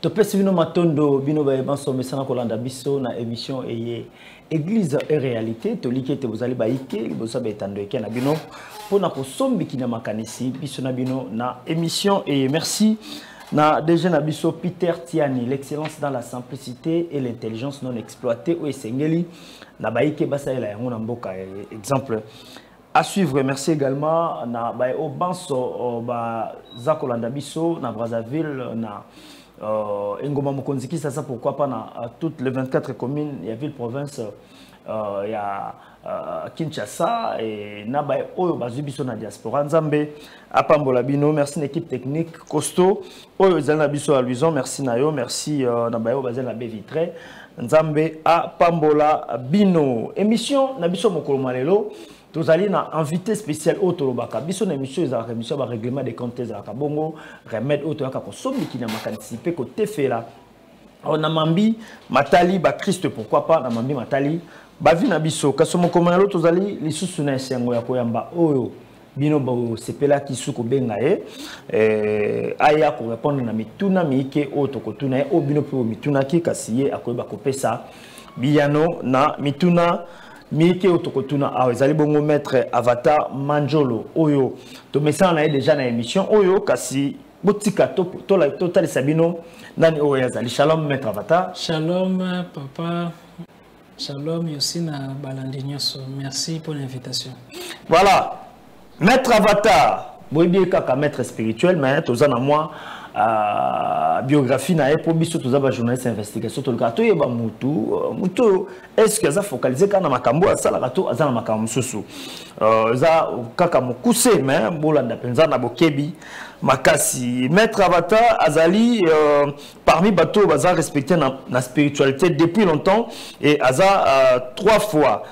Topesi bino matondo bino ba banso mesana kolanda biso na émission eye Église et réalité toliki te vous allez baike bosa betando eke na bino pona ko sombiki na makanisi biso na bino na émission et merci na déjà na biso Peter Tiani l'excellence dans la simplicité et l'intelligence non exploitée ou esengeli na baike basaela yango na mboka exemple à suivre. Merci également na ba o banso ba zakolanda biso na Brazzaville na Ngoma Mokonziki, ça pourquoi pas dans toutes les 24 communes, il y a ville province, il y a Kinshasa et Nabaye Oyo Bazubiso na diaspora Nzambe Apambola Bino, merci l'équipe technique costaud Oyo Zanabiso à Luison, merci Nayo, merci Nabaye Oyo Bazel la Vitré Nzambe Apambola Bino. Émission Nabiso Mokolo Malelo. Nous allons invité spécial au Tolobaka. Biso na émission ils ont émission ba règlement des comptes za kabongo remède au toka ko somi qui n'a pas participé côté fait là. On a mambi matali ba Christ pourquoi pas na mambi matali ba vi na biso kasomo komana lo tozali lisusu na esengo ya koyamba oyo bino ba sepela kisuko benga aya ko répondre na mituna miike o tokotuna o bino po mituna ki kasiye akoyeba kopesa biyano na mituna Miki Otokotuna Awezali Bongo Maître Avatar Manjolo Oyo. To message na déjà na émission Oyo kasi botika total Sabino nani Oyazali. Shalom Maître Avatar. Shalom papa. Shalom aussi na balandi nyoso. Merci pour l'invitation. Voilà. Maître Avatar. Boyebi kaka maître spirituel mais tozana moi biographie na pour biso tozaba journaliste investigation to le yeba mutu est-ce que ça focaliser kana makambo asala kato azana makambo susu za kaka mukuse mais bolanda penza na bokebi makasi maître Avatar azali parmi bateau baza respecté na spiritualité depuis longtemps et aza 3 fois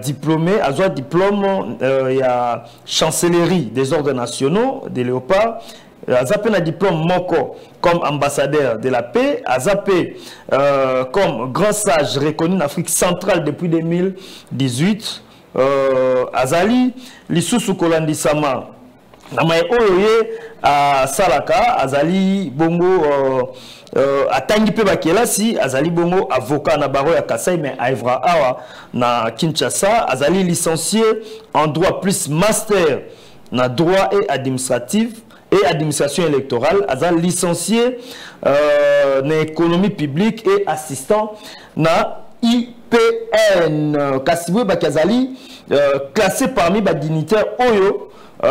diplômé, a un diplôme, il y a chancellerie des ordres nationaux de Léopard, a un diplôme Moko comme ambassadeur de la paix, a comme grand sage reconnu en Afrique centrale depuis 2018, Azali, Lisusu Kolandi Sama, Namae Oyoye, à Salaka, Azali Bongo. Atangi pe bakela si azali bongo avocat na baro ya Kasai mais Aivra Awa na Kinshasa azali licencié en droit plus master na droit et administratif et administration électorale azali licencié na économie publique et assistant na IPN Kasibwe bakazali classé parmi ba dignitaires Oyo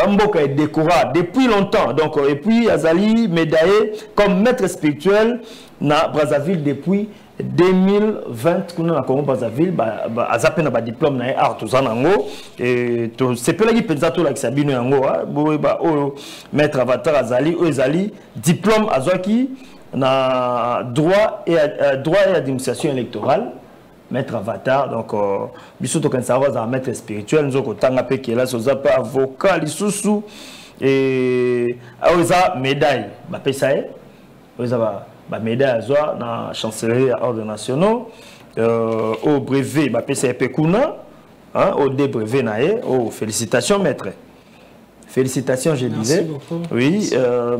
Mboka est décoré depuis longtemps. Donc, et puis, Azali médaillé comme maître spirituel na Brazzaville depuis 2020. Nous avons Congo Brazzaville, Azapé na diplôme na art tozanango et c'est pas là qui pensa tout là que Sabino yango maître Avatar Azali Azali diplôme Azaki na droit et administration électorale. Maître Avatar, donc, biso to kansawa za maître spirituel, nous avons tanga pe qui est là, soza pas avocat, lisusu, et aoza médaille, ba pesae, oza ba médaille azwa na chancellerie à ordre nationaux, au brevet, ba pesae pe kuna, hein, au dé brevet nae, oh félicitations maître. Félicitations, je disais. Oui,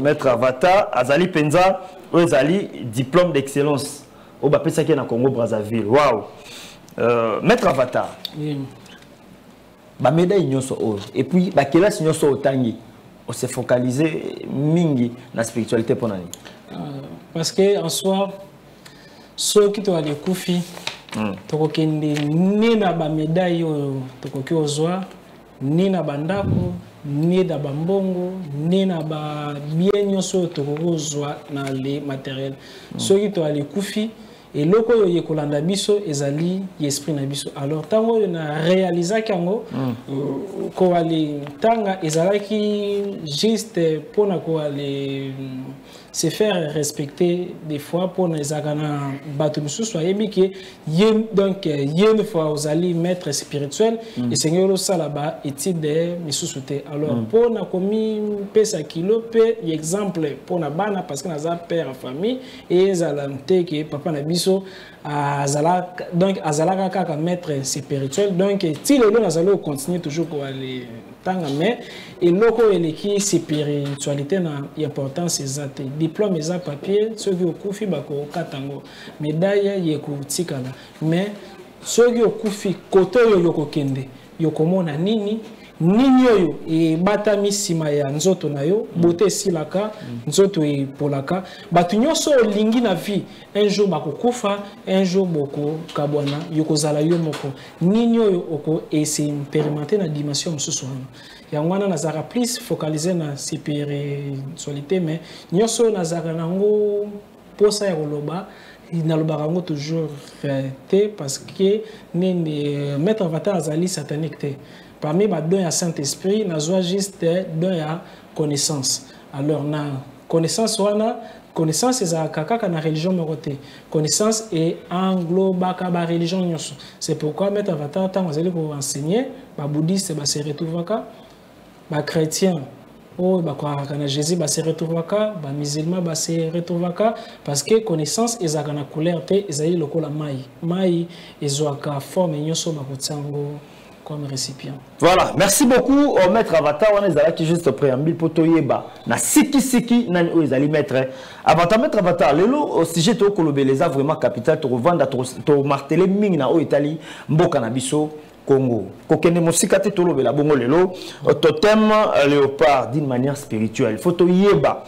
maître Avatar, Azali Penza, Azali diplôme d'excellence. Au bapé ça qui est dans Congo Brazzaville. Waouh. Maître Avatar. Oui. Ba médaille nyoso o. Et puis ba kela nyoso otangi. On s'est focalisé mingi na spiritualité pour nani. Parce que en soi ceux qui ont les koufi to kokende ni na ba médaille to koki ozwa ni na bandako ni na bambongo ni na ba bien nyoso to kozwa na les matériels. Ceux qui ont les koufi et loko ye kolanda biso ezali esprit na biso alors tango na réaliser kango ko ali tanga ezalaki juste pona ko ali se faire respecter des fois pour les agana bato biso so yebiki donc une fois aux ali maître spirituel et seigneur ça là-bas étude misusute alors pona komi pesa kilo pe exemple pona bana parce que naza père en famille et zalante que papa na biso azala donc azala kaka maître spirituel donc ti lelo nazalo continuer toujours pour aller tanga mais eloko eleki spiritualité na importance ezate diplôme eza papier soki okufi bako katango médaille yekotikala mais soki okufi koto yo yokokende yokomona nini oyo ebatami nsima ya nzoto na yo beauté esilaka nzoto epolaka bato nyonso olingi na vie un jour bakokufa un jour bokokabwana yokozala yo moko nini oyo oko expérimenter na dimension mosusu wana yango wana nazalaka plus focalisé na spiritualité mais nyonso oyo nazalaka nango mposa ya koloba nalobaka yango toujours te parce que maître avatar azali satanique te. Parmi les dons à Saint-Esprit, nous avons juste dons à connaissance. Alors, na connaissance, c'est la religion moroté. Connaissance est englobe la religion. C'est pourquoi Maître Avatar, tant que vous enseigner, les bouddhistes se retrouvent, les chrétiens, Jésus se retrouvent, les musulmans se retrouvent, parce que connaissance est la couleur, est la maille, est la forme, comme récipient. Voilà, merci beaucoup au maître Avatar. On est qui juste préambule pour toyeba. Na siki nani ozali maître Avatar maître Avatar. Lelo au sujet to kolobeleza vraiment capital to revendre to marteler mingi na o Italie mboka na biso Congo. Kokene mosika te to lobela bongo lelo totem léopard d'une manière spirituelle. Faut toyeba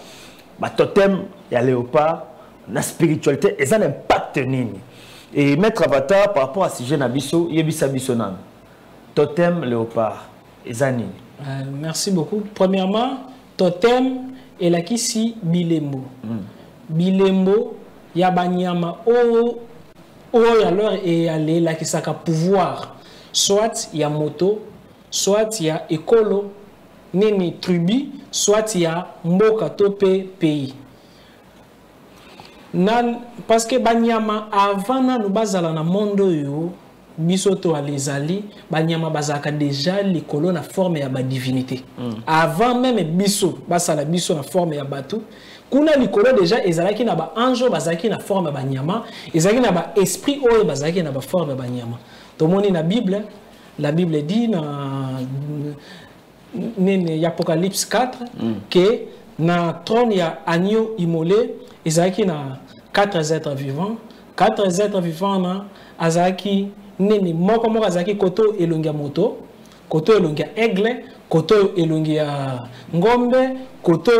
ba totem ya léopard na spiritualité et ça impact nini. Et maître Avatar par rapport à sujet na biso yebisa biso nan. Totem léopard, Ezani. Merci beaucoup. Premièrement, totem est là ici Bilembo. Bilembo, Yabanyama, alors et aller là qui ça pouvoir. Soit il y a moto, soit il y a écolo, nini tribu, soit il y a mboka topé pays. Parce que Banyama avant nous bazala na mondo yo. Bisoto alizali banyama bazaka déjà les colonnes à forme ya ba divinité avant même biso basala biso na forme ya batu kuna likolo déjà ezalaki na ba ange bazaki na forme ya banyama ezalaki na ba esprit oyo bazaki na ba forme ya banyama tomoni na Bible la Bible dit na Apocalypse 4 que na trône ya agneau immolé ezalaki na 4 êtres vivants na azaki nini moko azaki koto elongia moto koto elongia aigle koto elongia ngombe koto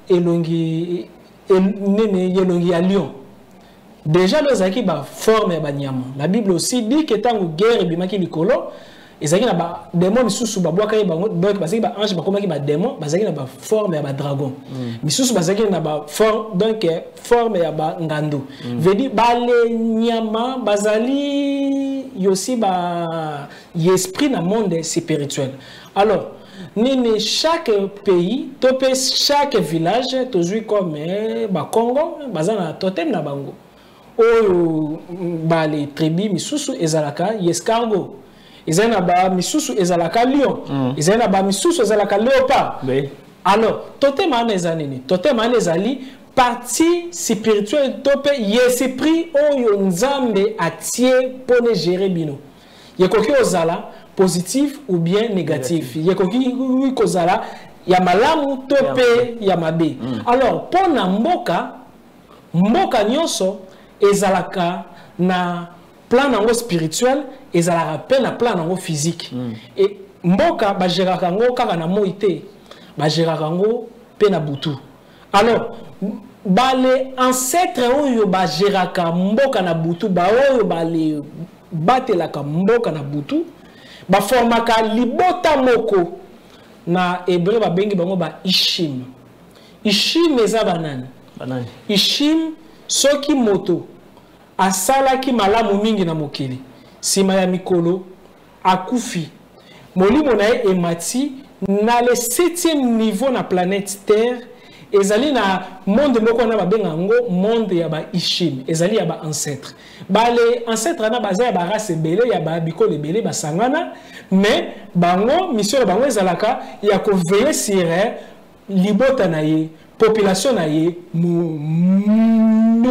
elongi nini elongia lion déjà le zaki ba forme ya banyama la Bible aussi dit que tango guerre bimaki likolo ezaki na ba démon misusu ba bwaka bango donc bazaki ba ange bakomaki ba démon bazaki na ba forme ya ba dragon misusu bazaki na ba forme donc forme ya ba ngando veut bale nyama bazali yosi ba esprit na monde spirituel alors nini chaque pays topé chaque village tozui comme ba Congo bazana totem na bango oyo bale tribu misusu ezalaka escargot ezana ba misusu ezalaka lion ezana ba misusu ezalaka léopard alors totem ana ezanini totem ana ezali partie spirituelle topé esprit oyo nzambe atie pone gérer bino yekoki ozala positif ou bien négatif yekoki kozala ya malamu topé ya mabe alors pona mboka nyonso ezalaka na plan nango spirituel ezalaka pe na plan nango physique et mboka ba géraka ngo kaka na moité ba géraka ngo pe na butu alors bale ancêtre oyo ba géraka mboka na butu ba oyo bale batelaka mboka na butu ba formaka libota moko na hébreu ba bengi bango ba ishim eza banani ishim soki moto asalaki malamu mingi na mokili sima ya mikolo akufi molimo na ye emati na le 7e niveau na planète terre ezali na monde moko na babenga ngo monde ya ba ishim ezali ya ba ancêtre bale ancêtre na baza ya ba race belé ya ba bikolo belé basangana mais bango mission bango ezalaka ya ko veiller sur libota na ye population na ye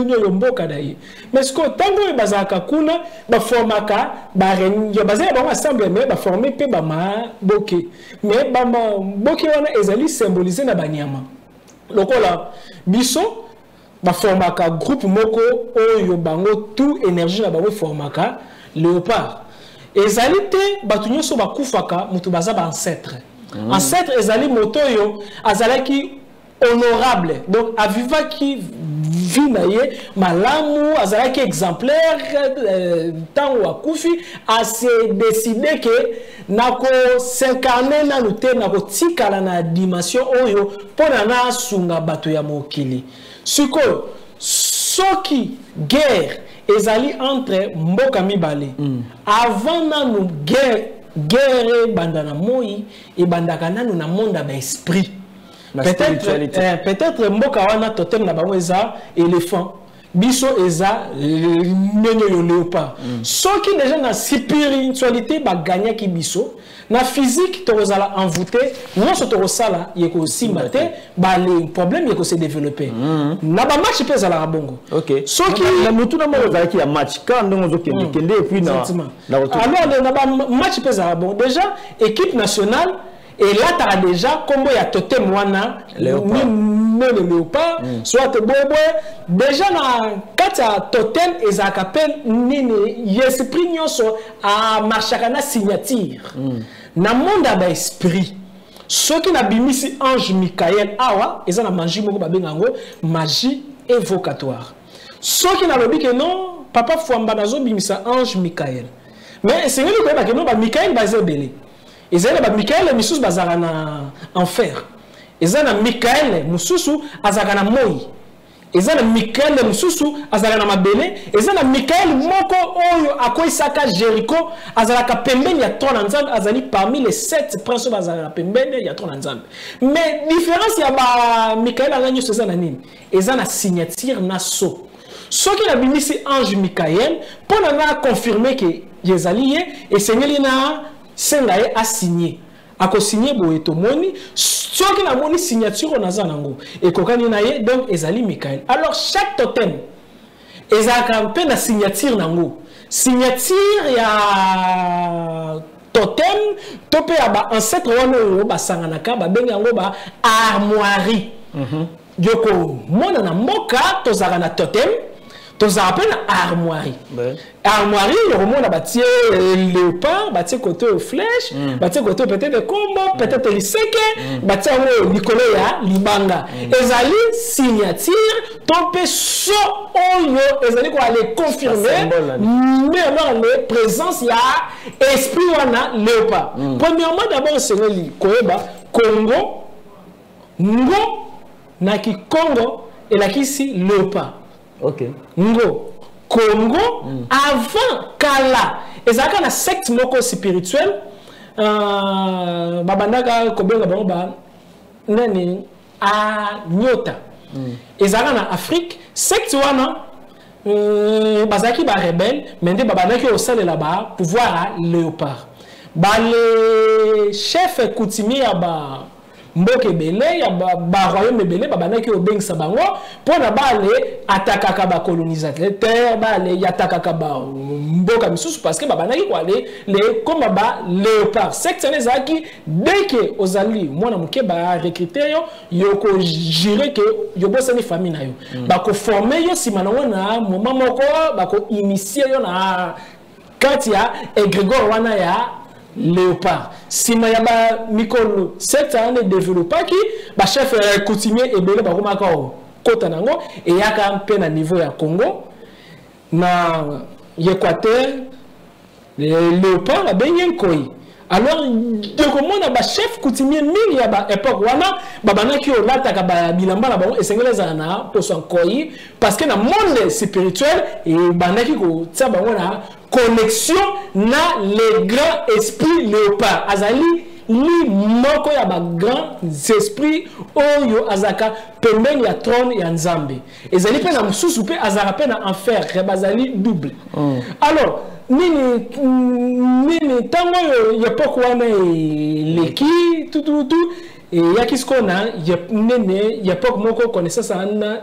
nini yomboka na ye mais ce que tango bazaka kuna ba formaka ba renyo bazaka ba ensemble mais ba former pe ba ma boke mais ba boke wana ezali symboliser na banyama lokola biso ba formaka groupe moko oyo bango tout énergie na bango formaka léopard ezali te batu nyonso bakufaka mutu baza ba ancêtre ancêtre ezali moto yo azalaki honorable donc aviva qui vit naye malamu azalaki exemplaire tango akufi a se décider que nako s'incarner na lute nako tikala na dimension oyo pona na sunga bato ya mokili siko soki guerre ezali entre mboka mibale avant nanu guerre bandana moi et bandaka nanu na monde ba esprit peut-être mboka wana totem na bango eza éléphant biso eza nenyo léopard soki déjà na spiritualité ba gagner ki biso na physique tozala envoûté nyonso tozala yeko simbate ba les problèmes yeko se développer na ba match pe zala bongo OK soki na mutu na mo zala ki ya match quand ndongo zo kende et puis na alors na ba match pe zala bon déjà équipe nationale et là tu as déjà combo ya totem wana léopard soit bobo déjà na kata totem ezaka pen nini esprit nyonso a marchaka na signature na monde ba esprit soki na bimisi ange Michael awa eza na magie moko ba bengango magie évocatoire soki na lobi que non papa Fwamba nazo bimisa ange Michael mais c'est ngeli ko ba que non ba Michael ba zebele ezana ba Michael misusu bazaka na enfer ezana Michael mususu azaka na moi ezana Michael mususu azaka na mabele ezana Michael moko oyo akoisaka Jericho azalaka pembeni ya trône nzambe azali parmi les 7 princes bazaka pembeni ya trône nzambe mais différence ya ba Michael anganyo ezana nini ezana signature na so soki na bimisi ange Michael pona na confirmer que yezali et seigneur na sengaye a signé ako signé boye to moni soki na moni signature na zanango et kokani na ye donc ezali Michael alors chaque totem ezaka pe na signature nango signature ya totem to pe ba ancêtre wana ba sanganaka ba benga yango ba armoirie yoko mona na moka to zaka na totem tous appellent armoirie. Armoirie, le roman a bâti léopard, bâti côté aux flèches, bâti côté peut-être combo, peut-être les secs, bâti au Nicolas, Libanga. Ezali signature, tombé so oyo, ezali quoi les confirmer, mais alors les présences il y a esprit wana léopard. Premièrement d'abord c'est le Koeba Congo, Ngo, naki Congo et la kisi léopard. OK. Ngo Congo avant kala ezaka na secte moko spirituel babandaka kobenga bango ba nani a nyota ezaka na Afrique secte wana bazaki ba rebelle mais nde babandaki osalela ba pouvoir a léopard ba le chef coutumier ya ba mboke belé ya ba royaume belé babandaki obengisa bango pona bale atakaka ba colonisateur bale yatakaka ba mboka misusu parce que babandaki kwa les comme ba léopard secte ezaki dès que ozali mwana muke ba recruter yo yoko jure que yo bosani famille na yo ba ko former yo simanango na moment moko ba ko initier yo na quand ya égrégore wana ya léopard sima ya ba mikolo secte ane développa ki ba chef coutumier ebele ba komaka kota nango et yaka mpe na niveau ya Congo na Équateur léopard abenyen koi alors de komona ba chef coutumier mingi ya ba époque wana babanaki olataka ba bilamba na bango esengeleza na poso koi parce que na monde spirituel et banaki ko tsa bango na connexion na les grands esprits léopard azali li moko ya ba grands esprits oyo azaka pembeni ya trône ya nzambe ezali pe na mususu pe azaka pe na enfer bazali double alors nini tango ya poko wana leki tout et il y a qui ce qu'on a il y a pas que connaissance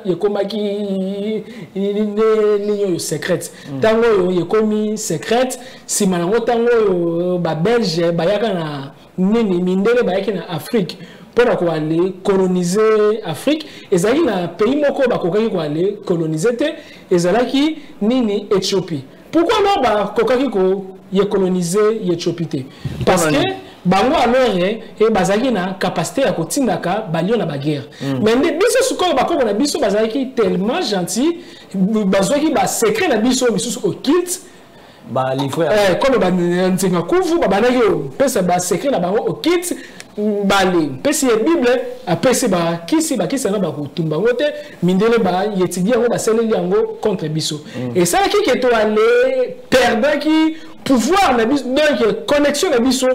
il y a comme qui ligne secrète tango il y a comme secrète si malango tango ba belge ba ya kana nene mindele ba ya na Afrique pour aller coloniser Afrique et ça il na pays moko ba kokaki ko aller coloniser te et ça qui nini Éthiopie pourquoi non ba kokaki ko y coloniser Éthiopie parce que bango alors et bazaki na capacité à kotindaka balio na baguerre mais biso suko bakoko na biso bazaki tellement gentil bazaki ba secret na biso misusu occulte ba livre comme ba nzinga kuvu ba banaki pesa ba secret na bango occulte bale pesi ya bible apesi ba kisi na ba kutumba ngote mindele ba yetidia ngo ba seleli yango contre biso et ça qui que to aller perdre qui pouvoir na biso donc connexion na biso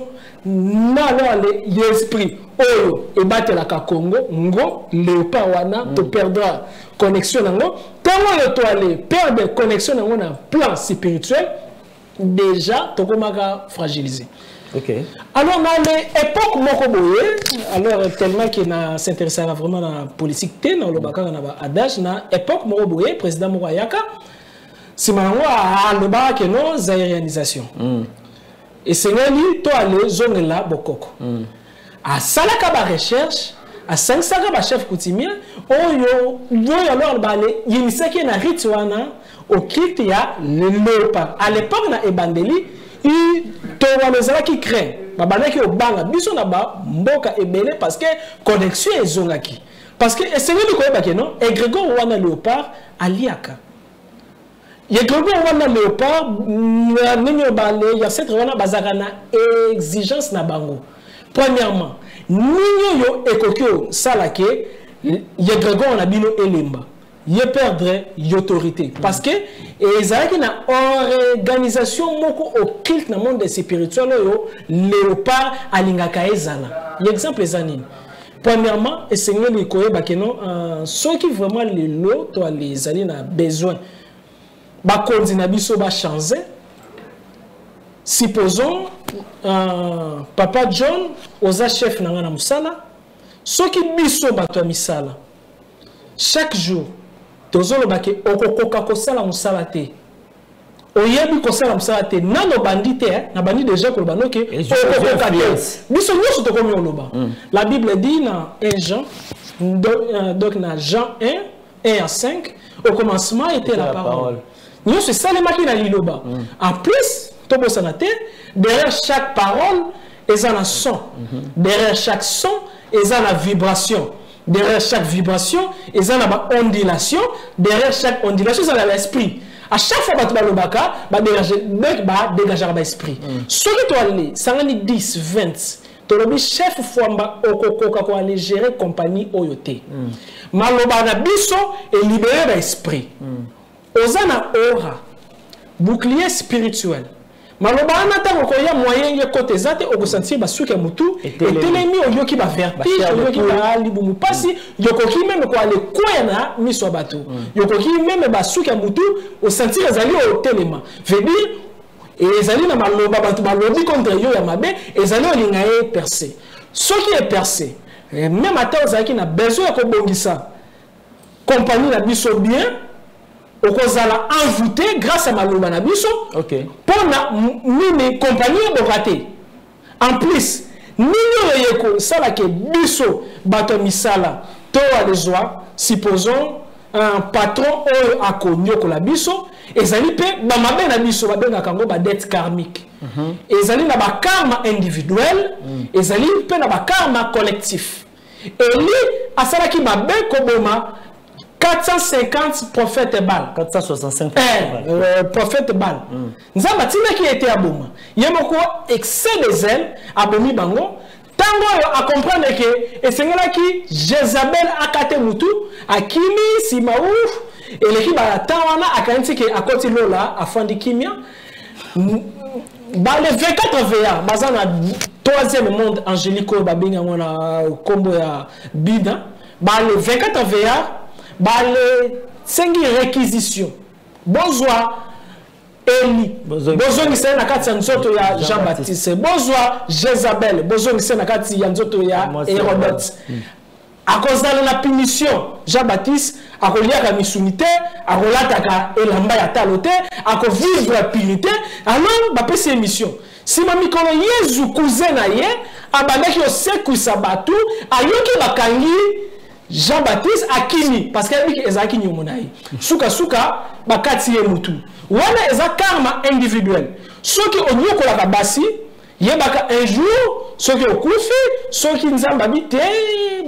na l'esprit oyo e batela ka Congo ngo léopard wana to perdra connexion nango tango yo to aller perdre connexion nango na plan spirituel déjà to komaka fragilisé. OK. Alors dans l'époque moko boye alors tellement qu'il s'intéressait vraiment dans la politique dans le baka na adage na époque moko boye président Mourayaka si mango a le baka que non zairianisation. Et c'est lui to aller zone là bokoko. À salaka ba recherche à 500 ba chef coutumier oyo alors ba le yinisaki na rituana au kit ya le léopard à l'époque na ebandeli i to wala qui craint babana ki obanga biso na ba mboka ebele parce que connexion ezongaki parce que c'est lui ko ba ke non et Grégor wana léopard aliaka ye Grégor wana léopard ninyo balé ya cette wana bazaka na exigence na bango premièrement ninyo yo ekokyo salake ye Grégor na bino elemba ye perdre l'autorité parce que ezalaki na organisation moko occulte na monde spirituel yo léopard alingaka ezala exemple ezanini premièrement esengeli koyeba ke non ceux qui vraiment lelo to les ali na besoin ba konzi na biso ba changer supposons papa John oza chef na ngana musala ceux qui biso bato misala chaque jour tozolo bake okokoka kosala musala te oyebi kosala musala te nano bandite na bandi déjà ko banoke okokoka te biso nyoso to komi oloba la Bible dit dans 1 Jean donc dans Jean 1 à 5 au commencement était la parole nyoso salema ki na liloba en plus to bosana te derrière chaque parole ils en a son derrière chaque son ils en a vibration. Derrière chaque vibration, ils ont une ondulation. Derrière chaque ondulation, ils ont l'esprit. À chaque fois que tu vas baka, dégager l'esprit. Ce qui doit aller, ça va 10, 20. Tu as chef Fouamba Okoko qui aller gérer compagnie Oyote. Maloba na biso et libérer l'esprit. Ozana aura, bouclier spirituel. Maloba anata kokoya moyen ye côté zate okosentir basuka mutu etelemi oyoki ba vertige oyoki ba libumu pasi yokoki même ko ale koya na miso bato yokoki même basuka mutu o sentir ezali o telema veut dire ezali na maloba bato balobi contre yo ya mabe ezali olinga ye percer ce qui est percé même ata ozaki na besoin ko bongisa compagnie na biso bien okozala envoûté grâce à maloba na biso OK pour na mini compagnie boraté en plus ninyo yeko sala ke biso bato misala to alezwa supposons un patron o akonyo ko la biso ezali pe ba mabe na biso ba benga kango ba dette karmique ezali na ba karma individuel ezali pe na ba karma collectif et li asala ki mabe ko boma 450 prophètes Baal. 465 prophètes Baal. Nous avons dit qui était à Bouma. Il y a beaucoup excès de zèle à Boumi Bango. Tango à comprendre que et c'est là qui Jézabel a kate mutu à Kimi Simaouf et l'équipe à Tawana a kanti que à côté là à Fandi Kimia. Dans les 24 VA, bazana troisième monde angélico babinga wana combo ya bida. Dans les 24 VA les 5 réquisitions. Bonsoir. Eli bozongi se na kati ya nzoto ya Jean-Baptiste bozwa Jézabel bozongi se na kati ya nzoto ya Hérodote akozala na punition Jean-Baptiste akoliaka misuni te akolataka elamba ya talo te akovivre purité alors bapesi émission sima mikolo Yesu cousin na ye abandaki osekwisa batu ayoki bakangi Jean-Baptiste akini parce que ezaki nyomo na ye suka bakati ye mutu wana eza karma individuel soki onyokolaka basi yebaka un jour soki okufi soki nzamba bite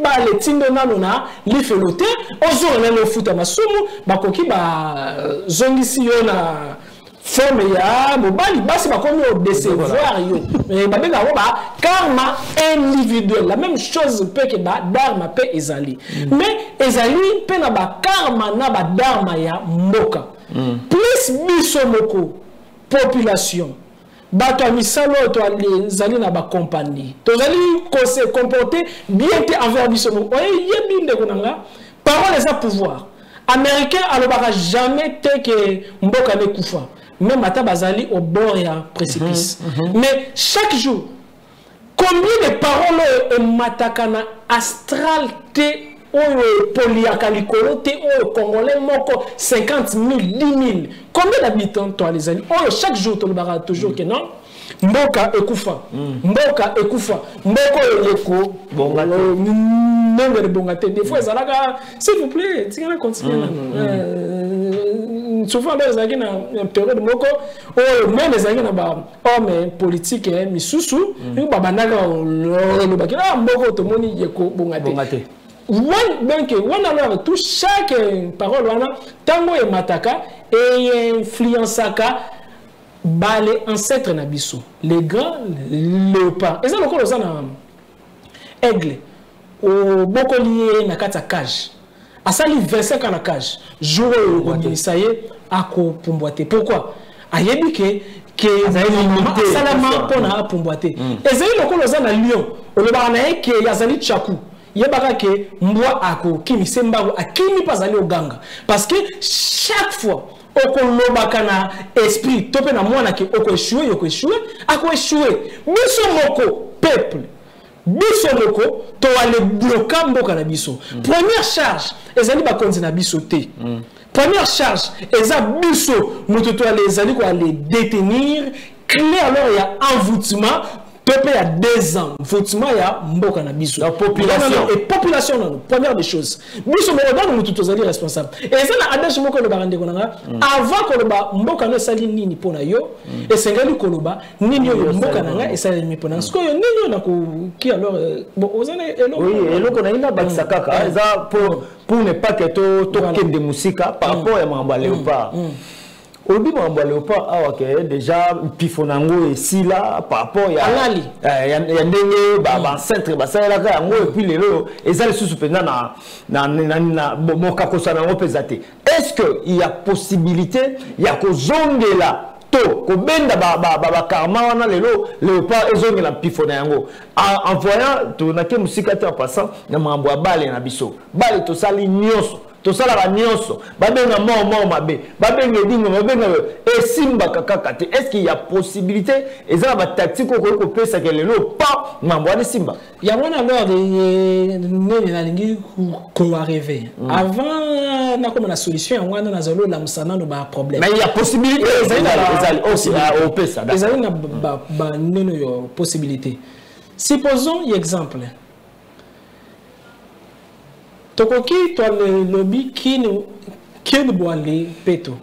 bale tindo nano na lifelo te ozora nano futa masumu bakoki ba zongisi yo na forme ya mobali basi bakomi au décevoir yo mais babenga ba karma individuel la même chose peut que ba dharma peut ezali mais ezali pe na ba karma na ba dharma ya mboka plus biso moko population bato ya misalo to ezali na ba compagnie tozali ko se comporter bien te envers biso moko yebi ndeko nanga parole eza pouvoir américain alobaka jamais te que mboka ne kufa même ata bazali au bord ya précipice mais chaque jour combien de paroles e matakana astral te oyo poliaka likolo te oyo congolais moko 50 000 10 000 combien d'habitants to les ali oyo chaque jour to le toujours que non mboka ekufa mboka ekufa mboko eleko bonga bongate des fois ezalaka s'il vous plaît tingana continuer souvent les gens na période moko oyo même les gens na ba homme politique misusu ba banaka lo bakira mboko to moni yeko bongate donc on a tout chaque parole wana tango e mataka et influençaka les ancêtres na biso les grands léopards et ça lokolo za na aigle au bokolié na kata cage asali 25 ans na cage jour au saye ako pomboité pourquoi ayebi que salama pona pomboité et ça lokolo za na lion o le bana ke yazali chaku yebaka ke mbwa ako kimi semba akimi pazali oganga parce que chaque fois okolobaka na esprit tope na mwana ke oko échouer yoko échouer ako échouer biso moko peuple biso moko to ale bloquer mboka na biso première charge ezali ba konzi na biso te première charge eza biso moto to ale ezali ko ale détenir créer alors ya envoûtement peuple a 2 ans votement ya mboka na biso la population et population non première des choses biso mo dans mutu tozali responsable et ça na adage moko le barande konanga avant ko ba mboka no sali nini pona yo et sengali koloba nini yo mboka nanga et sali mi pona sko yo nini na ko ki alors bon ozana oui eloko na ina bakisaka eza pour ne pas que to kende musika par rapport à mamba léopard Obi Mamba Léopard a déjà pifonango ici là par rapport à yandenge ba centre ba ça là yango et puis lelo ezali sous pendant na moka kosana ngo pesate est-ce que il y a possibilité ya ko zongela to ko benda ba karma wana lelo Léopard ezongela pifona yango en voyant to na ke musika te en passant na mambo bale na biso bale to sali nyonso to sala ba nyonso babenga mo mabe babenga dingo babenga et simba kaka te est-ce qu'il y a possibilité ezala ba tactique ko pesa ke lelo pas mambo de simba ya wana alors nene na lingi ko arriver avant na comme la solution wana na zalo la musana no ba problème mais il y a possibilité ezali aussi au pesa ezali na ba nene yo possibilité supposons exemple tokoki to le lobby qui boale peto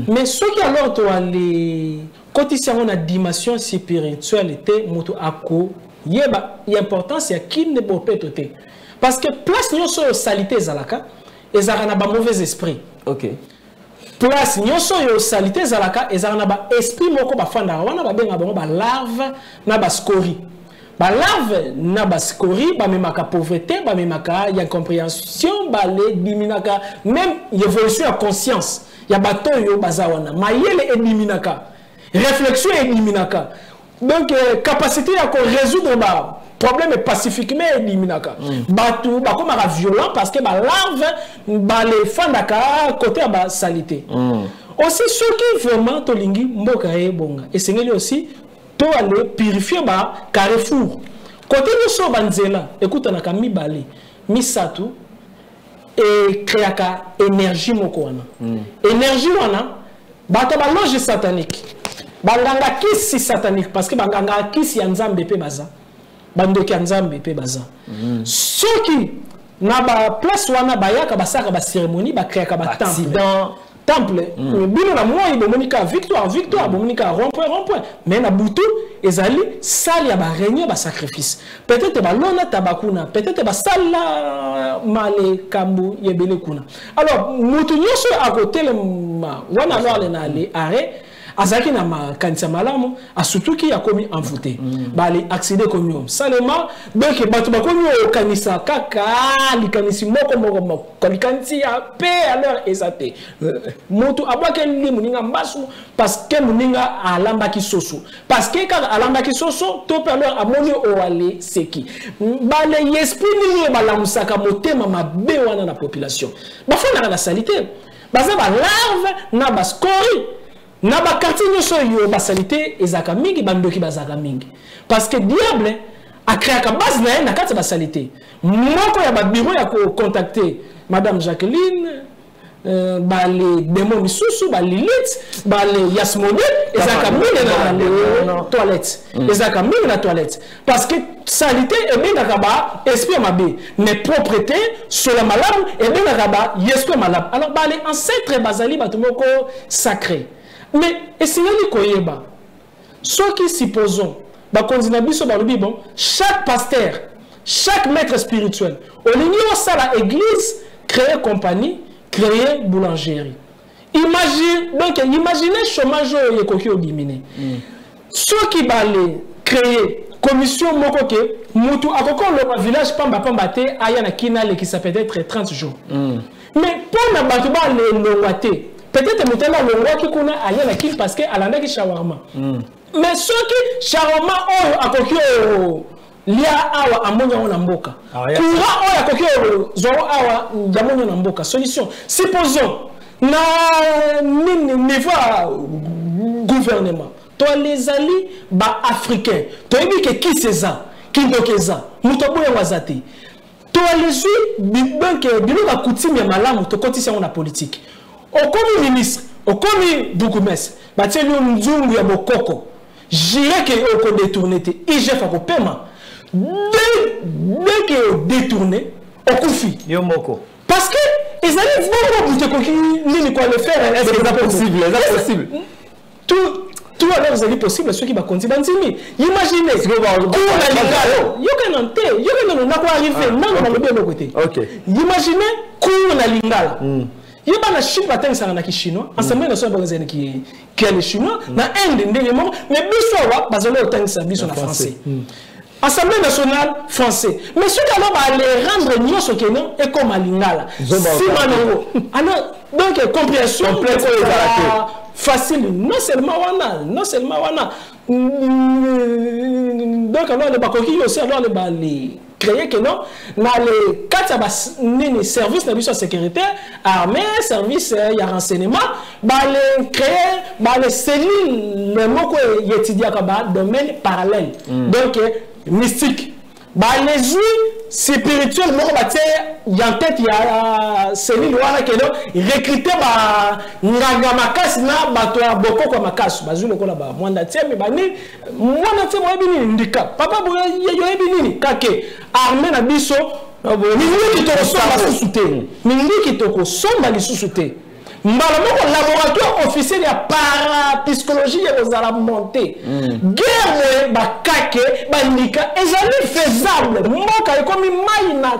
mais ce qui alors to aller côté on a dimension spiritualité moto ako yeba importance ya qui ne bo peto te parce que place nyonso salité zalaka ezara na ba mauvais esprit OK place nyonso yo salité zalaka ezara na ba esprit moko ba fanda wana ba benga ba larve na ba scorie ba larve na baskori ba memaka pauvreté ba memaka ya incompréhension ba le diminaka même évolution à conscience ya bato yo bazawana mayele eliminaka réflexion eliminaka donc capacité à résoudre ba problème pacifiquement eliminaka bato ba komaka violent parce que ba larve ba le fandaka côté ba salité aussi ceux qui vraiment tolingi mboka bonga et c'est aussi to aller purifier ba carrefour côté nous so banzela écoute na kami balé misatu et créaka énergie moko wana énergie wana bato ba loge satanique banganga kisi satanique parce que banganga kisi ya nzambe pe baza bandoki ya nzambe pe baza soki na ba place wana bayaka basaka ba cérémonie ba créaka ba temple bino na moi bomonika victoire bomonika rond-point mais na butu ezali sali ya ba régner ba sacrifice peut-être ba lona tabakuna peut-être ba sala male kambu yebele kuna alors mutu nyoso a côté le wana no ale na ale arrêt azaki na makanisa malamu asutu ki ya komi envoûté bali accéder comme seulement donc batu ba komi o kanisa kaka likanisi moko likanisi ya pe alors ezate moto abwake ndi muninga mbasu parce que muninga alamba ki soso parce que quand alamba ki soso to pe alors amoni o ale seki bale esprit ni balamusaka motema mabe wana na population bafona na salité baza ba larve na baskori na ba quartier nyoso yo basalite ezaka mingi bandoki bazaka mingi parce que diable a créé ka base na kati basalite moko ya ba bureau ya ko contacter madame Jacqueline bale démon misusu ba Lilith bale Yasmone ezaka mingi na toilette ezaka mingi na toilette parce que salité et bien ba esprit mabe mais propreté sur la malamu et bien ba yesko malamu alors bale ancêtre bazali batumoko sacré. Mais essayez koyeba ceux qui supposons bon chaque pasteur chaque maître spirituel au lieu ça la église créer compagnie créer boulangerie imaginez chômage yekoki au diminuer ceux qui balent créer commission moko ke mutu akoko le village pamba te aya na kinale qui ça peut être 30 jours mais pour na batu ba le loate peut-être maintenant le roi qui connaît ailleurs qui parce que alanda qui shawarma mais ceux qui shawarma a kokio lia awa amonya ona mboka kura oya kokio zoro awa jamonya na mboka solution supposons na niveau gouvernement toi les alliés ba africains toi dit que qui c'est ça qui dokeza mutobo ya wazati toi les donc bilo ba coutume malamu to kotisa on la politique au commis ministre, au commis bourgmestre, batie nzungu ya bokoko, j'irai que au détourné te, IGF a paiement. Dès que détourné, au koufi. Yomoko. Parce que ils allaient vraiment vous te quoi le faire, c'est possible, c'est possible. Tout alors vous avez possible ceux qui va continuer d'antimi. Imaginez ce que va imaginez cours na lingala. Il y a un chip à terre na chinois, ensemble na so bazene qui est le chinois, na Inde ndenge mo, mais biso wa bazolo otangisa biso na français. Assemblée nationale français. Mais ceux qui alors les rendre nyoso kenon et comme à lingala. Si manongo. Alors donc compréhension facile non seulement wana. Donc alors les bakoki aussi alors les créer que non dans les quatre services de sécurité armée service y a renseignement les créer les cellules les mots que étudier comme domaine parallèle donc mystique les yeux spirituels moi y en tête y a cellules wana que non recruter nganga makasi na bato ya bokoko makasi bazulu ko la ba mwanda tiemi bani mwanda tiemi ebini ndika papa boyo ebini kake armée na biso mingi to somba susute mingi to somba li susute mbala moko laboratoire officiel ya parapsychologie ya kozala monter guerre ba kake bandika ezali faisable mboka ekomi mai na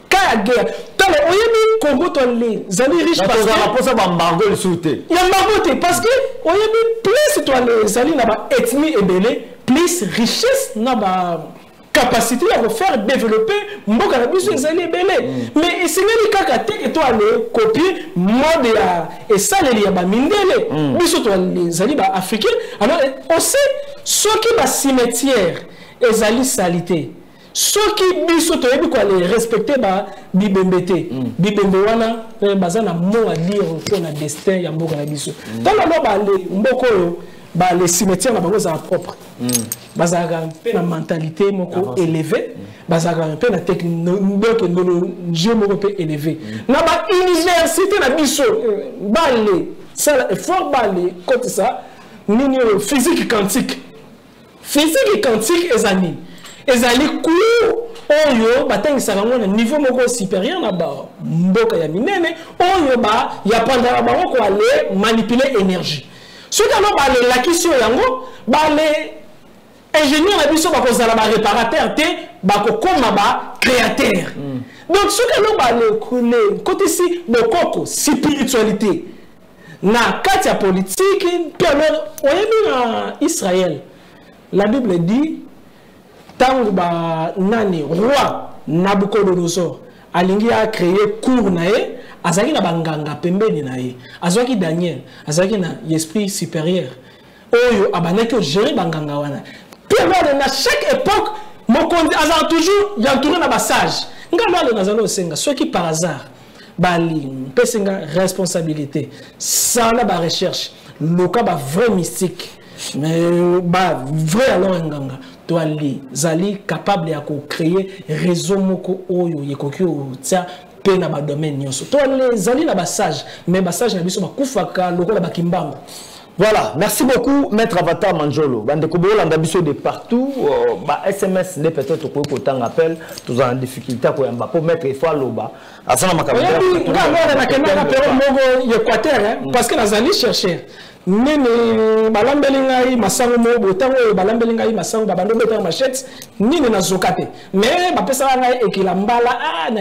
kaya guerre talo oyebi Congo to les amis riches parce que ça va embargo le souté il embargo parce que oyebi plus to les amis na ba ethnie ebele plus richesse na ba capacité à faire développer mboka na biso ezali ebele mais esengeli kaka te que to aller copier mode ya et ça les ya ba mindele biso to les amis ba africains alors aussi ceux qui ba cimetière ezali salité ceux qui biso to yebi ko les respecter ba bibembete bibembe wana bazana mot à dire pour na destin ya mboka na biso dans la ba le mboko yo ba les cimetières na bango za propre bazaka pe na mentalité moko élevée bazaka pe na technologie moko pe élevée na ba université na biso ba le ça fort ba le côté ça nini physique quantique ezali cours oyo batangisaka ngo na niveau moko supérieur na ba mboka ya minene oyo ba ya pandala bango ko aller manipuler énergie soki alo ba le lakisi yango ba le ingénieur na biso ba kozala ba réparateur te ba kokoma ba créateur donc soki alo ba le côté si bokoko spiritualité na kati ya politique puis alors oyebi na Israël la Bible dit tangu ba nani roi Nabucodonosor alingi a créé cour nae azaki na banganga pembeni nae azwaki Daniel azaki na esprit supérieur oyo abanaki o gérer banganga wana puis alors na chaque époque mokonzi azala toujours yantouré na ba sage ngalo nazalo senga soki par hasard bali pesinga responsabilité ça la ba recherche loka ba vrai mystique mais ba vrai alors nganga to ali zali capable ya ko créer réseau moko oyo yekoki o tia pe na ba domaine nyonso to ali zali na ba sage mais ba sage na biso ba kufaka lokola ba kimbango. Voilà, merci beaucoup, Maître Avatar Manjolo. Bande Kobo, l'ambition de partout. SMS n'est peut-être pour autant appel. Tous en difficulté pour mettre effort là-bas. Asana Makabouya. Parce que nous allons chercher. Nene balambelingai masango mo botango balambelingai masango babando betango machette nini na zokate mais bapesa ngai ekilambala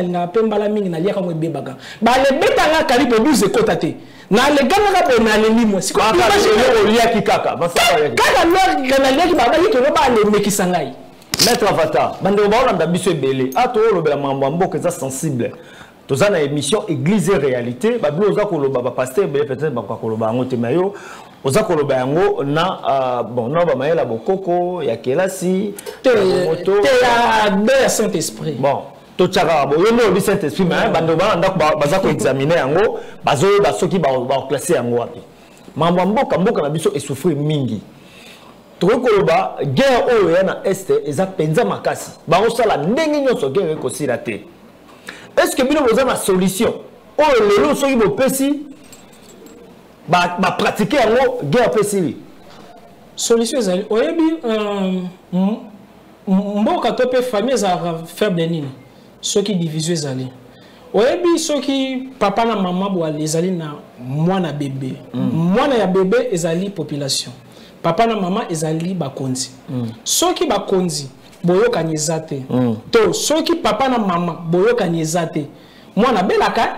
na pembala mingi na liaka mo bebaka bale betanga kalipo 12 kotate na le ganga ka bona le limo siko o liaki kaka basaba yaki kaka no gana liaki baba yiki no ba le mekisa ngai. Maître Avatar bande ba olanda biso ebele ato lobela mambo mboka za sensible. Tous en émission Église et réalité. Bablo oza koloba ba pasteur peut-être ba koloba ngo temayo. Oza koloba ngo na bon na ba mayela bokoko ya kelasi te ya de Saint-Esprit. Bon, to tchaka bo yo no Saint-Esprit mais bando ba ndako baza ko examiner ngo bazo ba soki ba classer ngo wapi. Mambo mboka na biso esouffrir mingi. To koloba guerre oyo ya na est eza penza makasi. Ba osala ndenge nyonso guerre ko sirate. Est-ce que vous avez une solution? Oh, les lots sont pratiquer en guerre pessimiste. Solution, c'est mboka tope famille za faible nini ceux qui divisent zali oyebi ceux qui papa na maman bo ezali na mwana bébé mwana ya bébé ezali population papa na maman ezali bakonzi ceux qui bakonzi boyoka nyezate to ceux qui papa na maman boyoka nyezate mwana belaka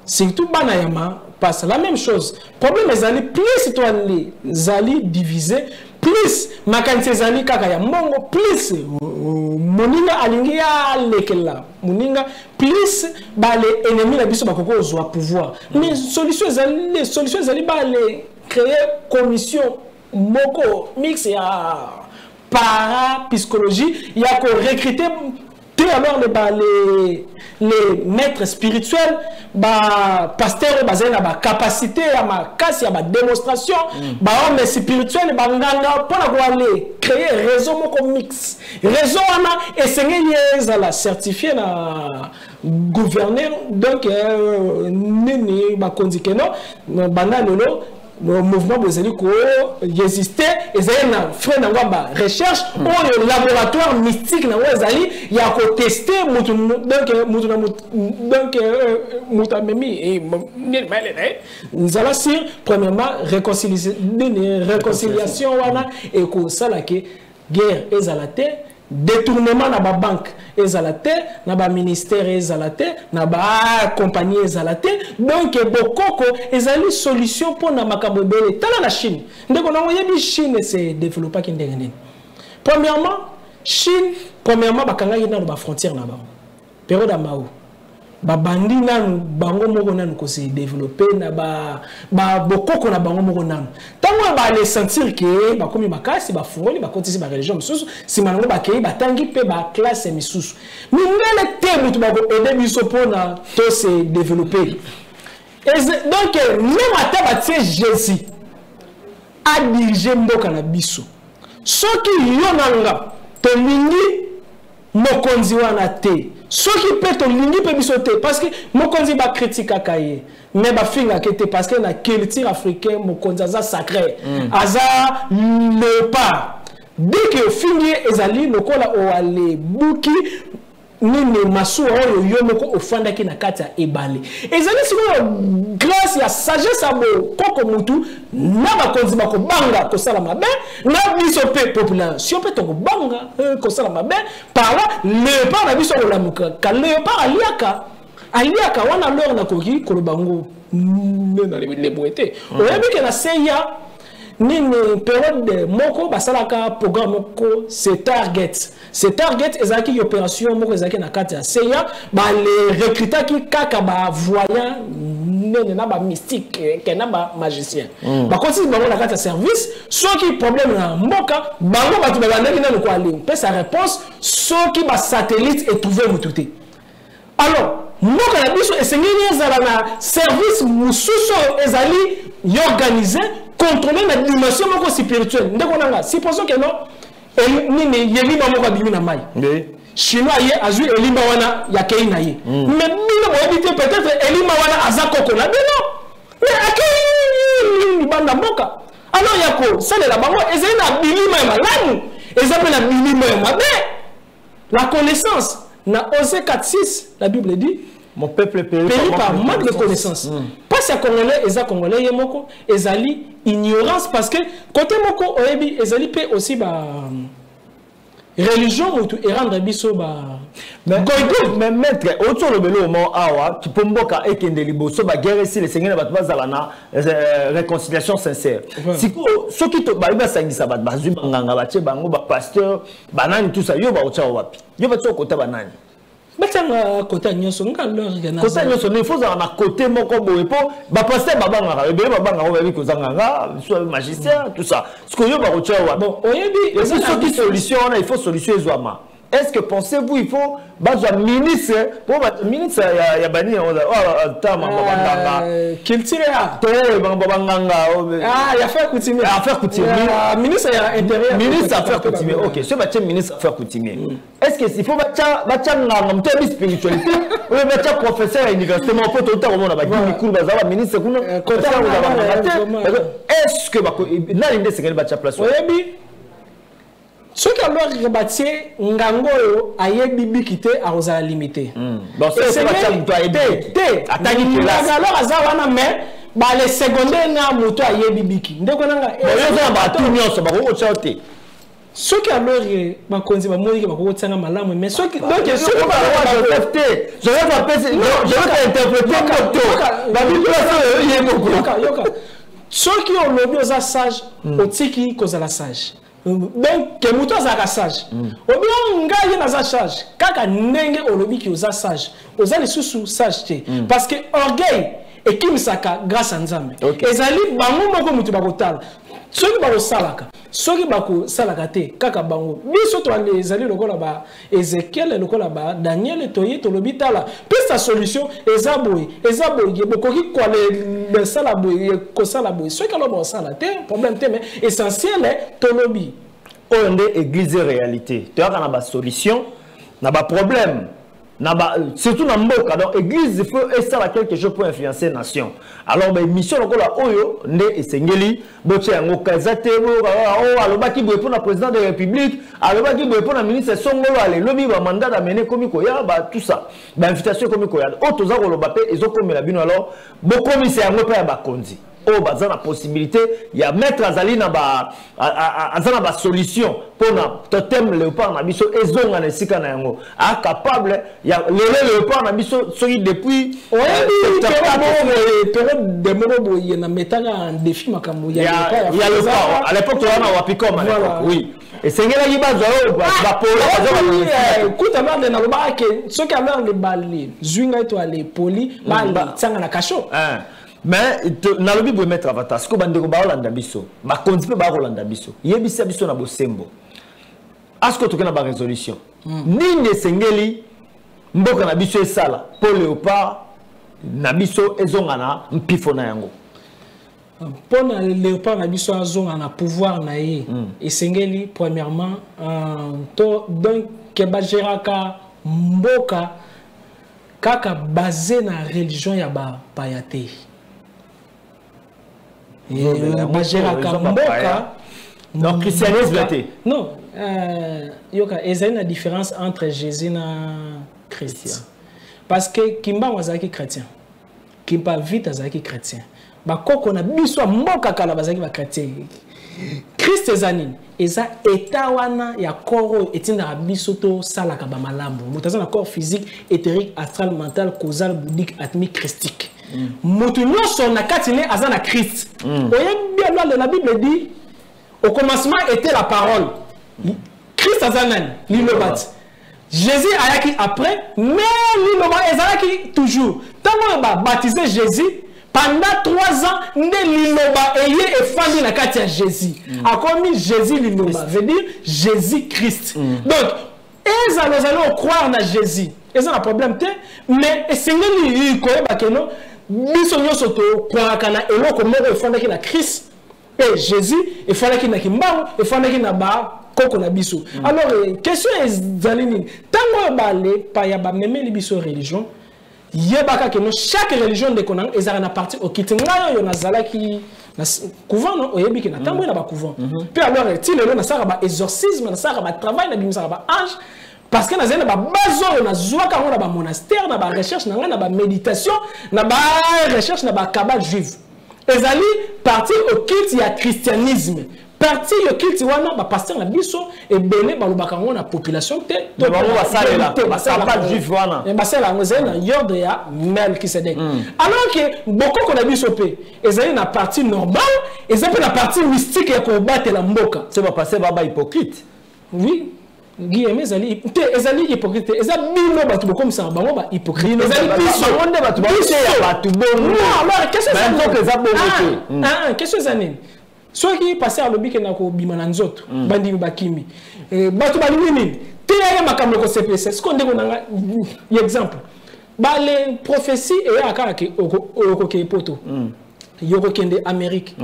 surtout bana yama passe la même chose problème ezali plus toi les divisé plus makanisi ezali kaka ya mbongo plus moninga alingi ya lekela moninga plus bale ennemi na biso bakoko ozwa pouvoir mais solution ezali bale créer commission moko mix ya para psychologie il y a qu'on recruter alors les maîtres spirituels ba pasteur basé na ba capacité à ma casse ya ba démonstration ba homme spirituel ba nganga pour aller créer réseau moko mix réseau ana essayer les la certifié na gouverneur donc nini ba konzike no banda lolo le mouvement bozali ko exister ezali na frère na ngamba recherche ou le laboratoire mystique na ezali ya ko tester mutu donc mutamemi et nzala sur premièrement réconciliation wana et ko sala ke guerre ezalate détournement na ba banque ezalate na ba ministère ezalate na ba compagnie ezalate donc bokoko ezali solution pour na makambo bele tala na Chine ndeko na yebi Chine se développer ki ndenge. Premièrement Chine bakanga ina na ba frontière na ba période ya Mao babandi nanu bango moko nanu ko se développer na ba bokoko na bango moko nanu tango ba les sentir que ba komi makasi ba fungoli ba kontisi ba religion misusu si manango ba kei ba tangi pe ba classe misusu mindele te mutu ba ko aider biso pona to se développer donc même ata ba tie Jésus a dirigé mboka na biso soki yo nanga to lingi mokonzi wana te soki pe to lingi pe biso te parce que mokonzi ba critique akaye mais ba finga kete parce que na culture africaine mokonzi aza sacré aza léopard dès que fingi ezali lokola o ale buki nini masuwa oyo yo moko ofanda ki na kati ya ebale ezali siko grâce ya sagesse abo koko mutu na bakonzi bako banga kosala mabe na biso pe population pe to banga kosala mabe par le par na biso olamuka ka le par aliaka wana lor na koki kolobango na le boete oyebi ke na seya nini période moko basalaka programme moko c'est target ezaki opération moko ezaki na kati ya seya ba les recruter ki kaka ba voyant nene na ba mystique ke na ba magicien ba continue bango na kati ya service soki problème na mboka bango batu ba bandaki na ko aller pe sa réponse soki ba satellite est trouvé mututé alors mboka na biso esengeli ezala na service mususu ezali organisé contrôler la dimension moko spirituelle ndeko nanga supposons que non nini yelimba moko bimi na mai chinois ye azui elimba wana ya keina ye mais bino boyebite peut-être elimba wana azakoko na bino mais akei banda mboka alors yako salela bango ezali na bilima ya malamu ezali na bilima ya mabe la connaissance na Osée 4:6 la Bible dit mon peuple périt par manque de connaissance. Pas si congolais, les congolais yemoko, ezali ignorance parce que côté moko oebi ezali pe aussi ba religion ou et rendre biso ba mais maître autour le belo mo awa tu peux mboka ekende liboso ba guerre ici les seigneurs ba bazala na réconciliation sincère. Siko soki to ba iba sangisa ba bazui banganga ba che bango ba pasteur banani tout ça yo ba ocha wapi yo ba tsoko ta banani Betanga côté nyonso ngalo ngana côté nyonso il faut na côté moko boye po ba pasteur babanga ebele babanga o babi kozanga soit magicien tout ça ce que yo ba kocha wa bon oyebi ce qui solution il faut solution ezwama est-ce que pensez-vous il faut bazwa ministre pour ministre ya bani on tama babanga culture ya to babanga ya faire coutumier ministre ya intérieur ministre affaires coutumier OK ce bâtiment ministre affaires coutumier est-ce que il faut bachanga mtebi spiritualité ou bacha professeur à université mon pote autant au monde ba mikulu bazaba ministre kuna est-ce que na linde sekeli bacha place oyebi ce qui alors rebâti ngango yo ayebi bikite a osa limité donc c'est bacha muto ayebi ataki classe alors azawana mais ba les secondaires na muto ayebi biki ndeko nanga yo ba tout nyonso ba ko chote ce qui alors ba konzi ba moyi ba ko tsanga malamu mais ce qui donc ce qui je vais interpréter ba yoka ce qui on lobi osa sage otiki kozala sage donc que muto azaka sage obi ngai na za sage kaka ndenge olobi ki oza sage oza lisusu sage te parce que orgueil ekimisaka grâce à Nzambe ezali bango moko mutu bakotala soki bakosalaka soki bakosalaka te kaka bango biso to ezali lokola ba Ezekiel lokola ba Daniel toye tolobi tala pesa solution ezaboye bokoki kwa le sala boye ko sala boye soki aloba osala te problème te mais essentiel tolobi onde église réalité tu as na solution na ba problème surtout dans mboka donc église il faut essayer quelque chose pour influencer nation alors ben mission lokola oyo nde esengeli boche yango kazate o alobaki boye pour na président de la république alobaki boye pour na ministre songolo ale lobi ba mandat d'amener komi koya ba tout ça ba invitation komi koya o toza koloba pe ezokomela bino alors bokomisa yango pe ya bakonzi o baza na possibilité ya mettre azali na ba azana ba solution pour na totem léopard na biso ezonga na sika na yango a capable ya le léopard na biso soki depuis période de mobo na metanga en défi makambo ya léopard à l'époque on a wapicom à l'époque oui et c'est ngela yi bazwa ba poli écoute alors de na ba ke ce qui alors le balé zwinga to aller poli ba tsanga na kasho mais na lobi bo mettre avatar ce ko bandeko ba Rolanda biso ba konti pe ba Rolanda biso yebisa biso na bosembo asko to kana ba résolution nini sengeli mboka na biso esala pour Léopard na biso ezongana mpifo na yango pour Léopard na biso azonga na pouvoir na ye esengeli premièrement to donc ke ba geraka mboka kaka basé na religion ya ba payate ba geraka mboka donc christianisme non yoka ezali na différence entre Jésus na Christ parce que kimba wazaki chrétien kimba vite azaki chrétien ba koko na biso mboka kala bazaki ba chrétien Christ ezanini eza etawana ya corps etinda biso to salaka ba malambo mutaza na corps physique éthérique astral mental causal bouddhique atmique christique mutu nyonso na katine azana Christ oyebi bien la Bible dit au commencement était la parole Christ azanani lilobat Jésus ayaki après, mais l'Iloba ezalaki toujours. Tant qu'on va baptiser Jésus, pendant 3 ans, l'Iloba ayé et fandi na kati ya Jésus. A commis Jésus l'Iloba, veut dire Jésus-Christ. Donc, ils allons croire na Jésus. Et ça, un problème, mais c'est ngeli koyeba keno, biso nyoso to kwakana eloko moko efandaki na Christ. Et Jésus, efandaki na kimbango, efandaki na ba koko na biso. Alors question ezalini tango balé pa ya ba memeli biso religion yebaka que chaque religion de konang ezara na partie au kitinga yo nazalaki na couvent no oyebi que na tango na ba couvent. Puis alors ti lelo na sara ba exorcisme na sara ba travail na bimisa ba ange parce que na zena ba bazo na zwaka ngona ba monastère na ba recherche na ba méditation na ba recherche na ba kabale juive. Ezali partie au culte ya christianisme. Parti le culte wana ba pasteur na biso et belé ba lobaka ngona population te to ba sala pas juif wana et ba sala ngozena yorde ya Melkisedek alors que beaucoup na biso pe ezali na partie normale ezali na partie mystique ya ko batela mboka c'est pas passer ba hypocrite oui Guillaume ezali hypocrite ezali bino batu comme ça bango ba hypocrite ezali biso onde batu ba ya batu bongo alors qu'est-ce que ça qu'est-ce que ça n'est ceux qui passaient à l'objet na ko bima na nzoto bandi bakimi batu balingi nini te ya makambo ko CPS ce qu'on dit nga exemple ba les prophéties et akala ke oko ke poto yoko kende Amérique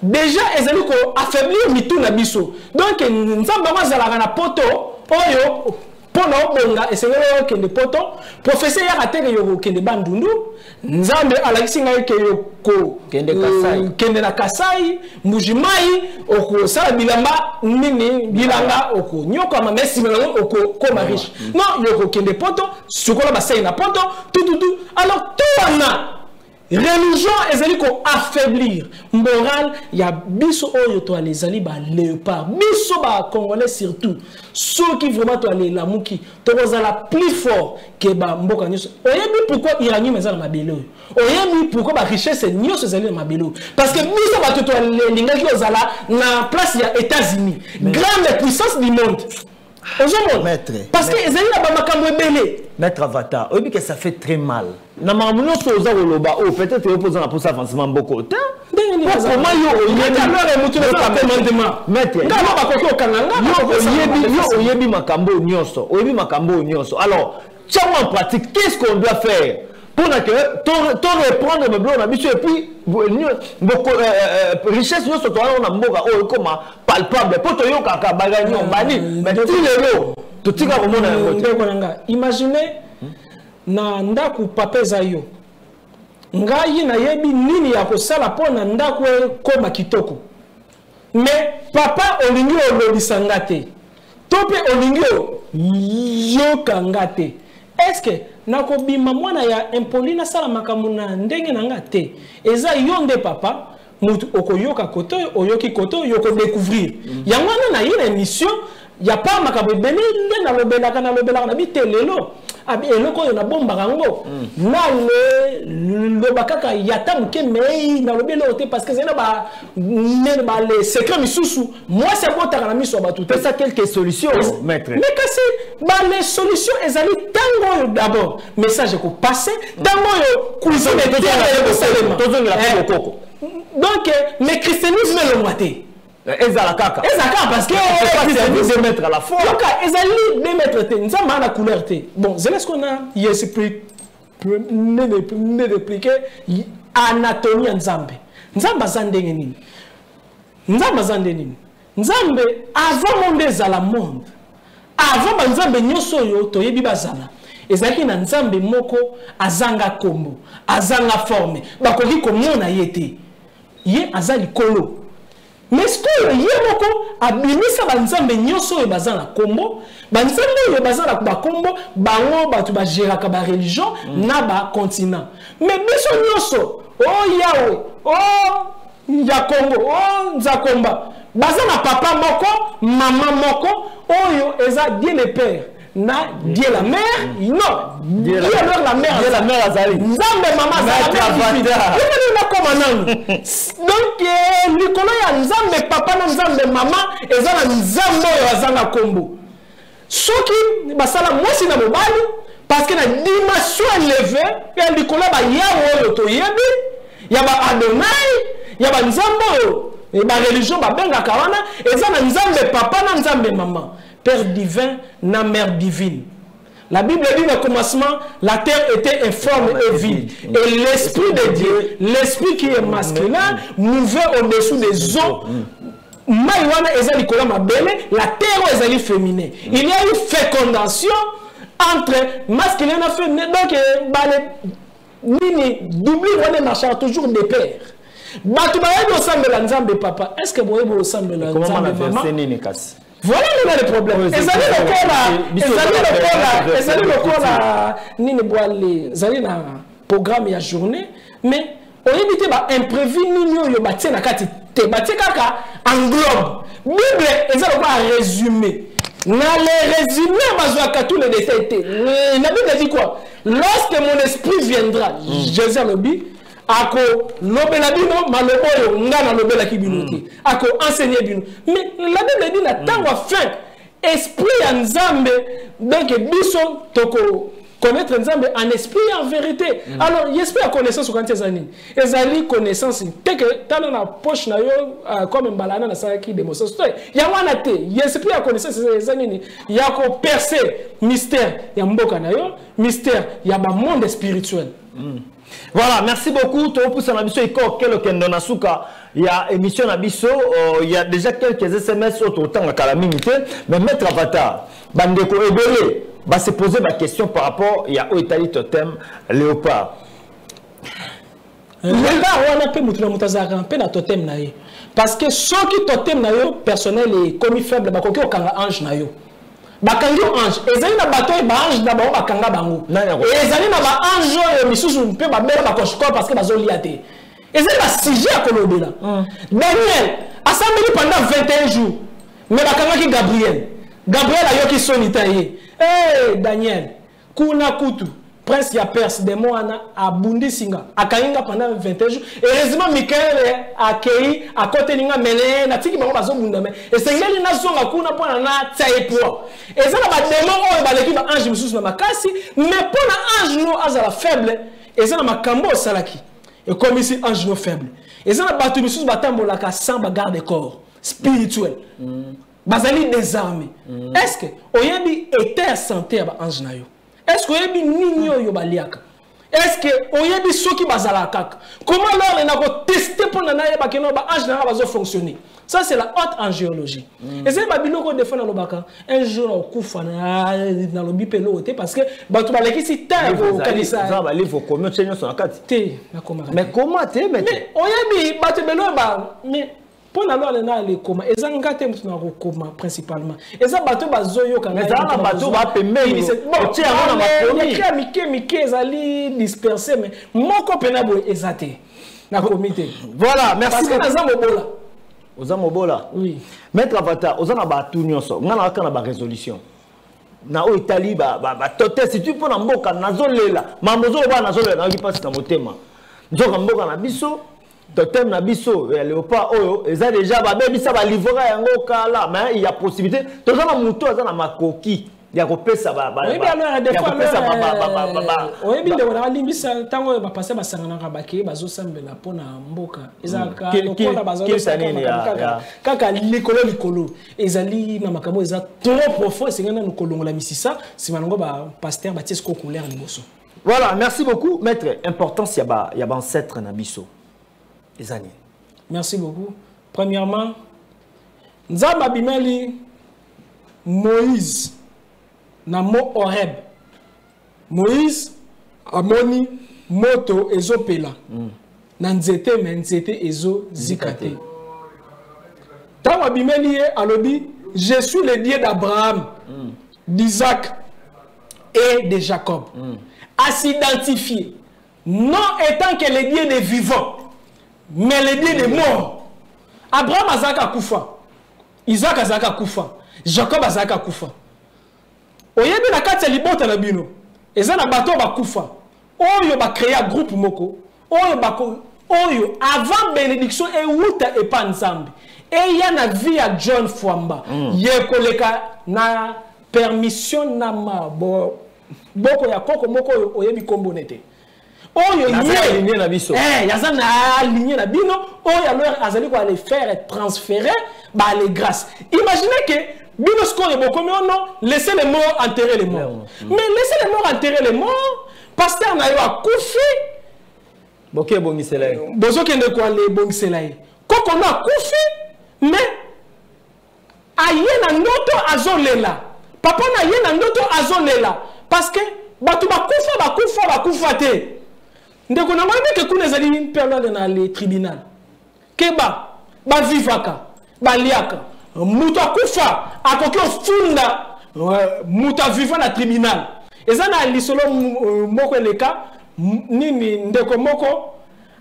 déjà ezali ko affaiblir mitu na biso donc nzamba mazala na poto oyo pona obonga esengelo kende poto prophétie ya kateke yoko kende bandundu nzambe alakisi ngai ke yoko kende na Kasai mbujimai oko sala bilamba nini bilanga oko nyoko ma mesi melongo oko ko mariche non yoko kende poto sukola basai na poto tout alors tout wana religion ezali ko affaiblir moral ya biso oyo to les ali ba Léopard biso ba congolais surtout ceux qui vraiment to les lamuki to kozala plus fort que ba mboka nyoso oyebi pourquoi iranium ezala mabelo oyebi pourquoi ba richesse nyoso ezali na mabelo parce que biso ba to lingaki ozala na place ya États-Unis grande puissance du monde parce que ezali na ba makambo ebele Maître Avatar, oui, que ça fait très mal. Na mamuno soza oloba oh peut-être opposant la pour avancement beaucoup. Comment yo maître oyebi makambo nyonso, oyebi makambo nyonso. Alors, tiens en pratique, qu'est-ce qu'on doit faire pour que reprendre mes blocs na biso et puis richesse nyonso to na mboka oh comment palpable pour to yo kaka bagani on bani mais tout le totika komona yango imaginez na ndaku papeza yo ngai na yebi nini ya kosala pona ndaku koma kitoko mais papa olingi olobisanga te tope olingi yo kanga te est-ce que nakobima mwana ya Impolina sala makamuna ndenge nanga te eza yonde papa mutu okoyoka koto oyoki koto yoko découvrir yango na une émission Il n'y a pas de béni, il y a un lelo. Eloko yo na bomba rango na le bakaka yata muke mei na le belo te parce que c'est ba les secrets misusu moi c'est bon takana miso ba tout ça quelques solutions maître mais que c'est ba les solutions ezali tango d'abord message ko passer tango yo kuzo de terre donc mais christianisme le moité ezala kaka parce que c'est de mettre à la foi donc ezali de mettre te nzamba na couleur te bon c'est ce qu'on a esprit ne répliquer anatomie ya nzambe nzamba zandenge nini nzamba zande nini nzambe avant monde ezala monde avant ba nzambe nyoso yo toyebi bazala ezali na nzambe moko azanga kombo azanga forme bakoki komona yete ye azali kolo. Mais ce que yemoko abimisa banzambe nyoso e bazana kombo banzambe e bazana ba kombo bango batu ba geraka ba religion na ba continent mais biso nyoso oh yawe oh ya Congo oh nzakomba bazana papa moko mama moko oyo eza Dieu le père na Dieu la mère non Dieu alors la mère Dieu la mère azali nzambe mama azali na koma nanu donc likolo ya nzambe papa na nzambe mama ezala nzambe oyo azanga kombo soki basala mwasi na mobali parce que na dimension élevée ya likolo ba yawo oyo toyebi ya ba Adonai ya ba nzambe oyo ba religion ba bengaka wana ezala nzambe papa na nzambe mama Père divin, na mère divine. La Bible dit au commencement, la terre était informe et vide. Et l'Esprit de Dieu, l'Esprit qui est masculin, mouvait au-dessous des eaux. La terre est féminin. Il y a eu fécondation entre masculin et féminin. Donc, double marchand toujours des pères. Est-ce que vous avez ensemble la voilà le problème. Ezali lokola nini boale ezali na programme ya journée mais oyebite ba imprévu nini oyo batie na kati te batie kaka englobe Bible ezali lokola résumé na le résumé bazwaka tous les détails la Bible dit quoi lorsque mon esprit viendra Jésus a dit ako lobela bino maloboyo ngana lobela kibino te ako enseigner bino mais la Bible dit na tango fin esprit ya nzambe donc biso toko connaître nzambe en esprit et en vérité alors esprit à connaissance au kantia zanini ezali connaissance te que tala na poche na yo comme mbalana na saki démonstration ya wana te esprit à connaissance zanini ya ko percer mystère ya mboka na yo mystère ya ba monde spirituel. Voilà, merci beaucoup. Il y a émission Nabiso, il y a déjà quelques SMS autant à calamité, mais Maître Avatar, Bandeko Ebele, va se poser ma question par rapport il y a Oitali Totem Léopard. Léopard, on a peu de peu na totem na yo. Parce que ceux qui totem na yo personnel est commis faible, ba koki okanga ange na yo. Bakangi ange ezali na bato e ba ange na bango bakanga bango ezali na ba ange misusu mpe ba bela ba koshko parce que bazolia te ezali ba sujet à kolobela Daniel assemblé pendant 21 jours mais bakanga ki Gabriel ayoki sonita ye Daniel kuna kutu prince ya Perse de Moana abundi singa akainga pendant 21 jours heureusement Michael akei akote ninga mene na tiki bango bazobunda me esengeli na zonga kuna pona na tsaipwa ezala ba démon oyo baleki ba ange mususu na makasi mais pona ange no azala faible ezala makambo salaki et comme ici ange no faible ezala batu mususu batambolaka sans ba garde corps spirituel bazali désarmé est-ce que oyebi était santé ba ange na yo est-ce que oyebi nini oyo baliaka est-ce que oyebi soki bazala kaka comment alors on a testé pour na yeba keno ba ange na bazo fonctionner ça c'est la haute angéologie et c'est ba biloko de fana lobaka un jour okufa na lobi pelo te parce que batu baleki si ta ko kanisa ça ba livre comment chenyo so akati te na koma mais comment te mais oyebi batu belo ba mais pour la loi les coma et ça ngate mutu na coma principalement et ça bateau bazoyo kanga mais ça bateau va pemer bon tiens on a ma mike ezali dispersé mais moko penabo ezate na comité voilà merci parce que na zambo bola Oza mobola. Oui. Maître Avatar, oza na ba tout nyonso. Ngana ka na ba résolution. Na o Italie ba tote si tu peux na mboka nazolela. Mamozo ba nazolela na ki passe na motema. Nzoka mboka na biso, totem na biso ya léopard oyo, eza déjà ba bebisa ba livrer yango kala, mais il y a possibilité. Toza na muto aza na makoki. Il y a repesa ba oui bien alors des fois oui bien on a limbisa tango ba passer ba sangana ka baki bazo sambela pona mboka ezaka lokola bazo kaka likolo ezali na makamo eza trop profond esengana nukolongola misisa simanango ba pasteur ba tiesko couleur liboso. Voilà, merci beaucoup maître. Importance ya ba ancêtre na biso ezani. Merci beaucoup. Premièrement, Nzamba bimeli Moïse na mo Horeb. Moïse amoni moto ezopela. Na nzete me nzete ezo zikate. Tango abimeli ye alobi, je suis le Dieu d'Abraham, d'Isaac et de Jacob. À s'identifier, non étant que le Dieu des vivants, mais le Dieu des morts. Abraham azaka kufa, Isaac azaka kufa, Jacob azaka kufa. Oyebi na kati ya libota na bino eza na bato bakufa oyo ba créer groupe moko oyo avant bénédiction et wuta epa nzambe et ya na vie ya John Fwamba yekoleka na permission na boko ya koko moko oyebi kombo nete oyo aligné na biso yaza na aligné na bino oyo alors azali ko aller faire transférer ba les grâces. Imaginez que laissez les morts enterrer les morts. Mais laissez les morts enterrer les morts. Pasteur na yo akufi. Boké bongiselaye. Bozo kende kwa le bongiselaye. Koko na akufi. Mais ayena ndoto azolela. Papa na yena ndoto azolela. Parce que batu bakufa te. Ndeko na mwana ke kuna zali perlade na le tribunal. Keba ba vivaka, ba liaka. Muta kufa akoki ofunda muta viva na tribunal eza na lisolo moko eleka nini ndeko moko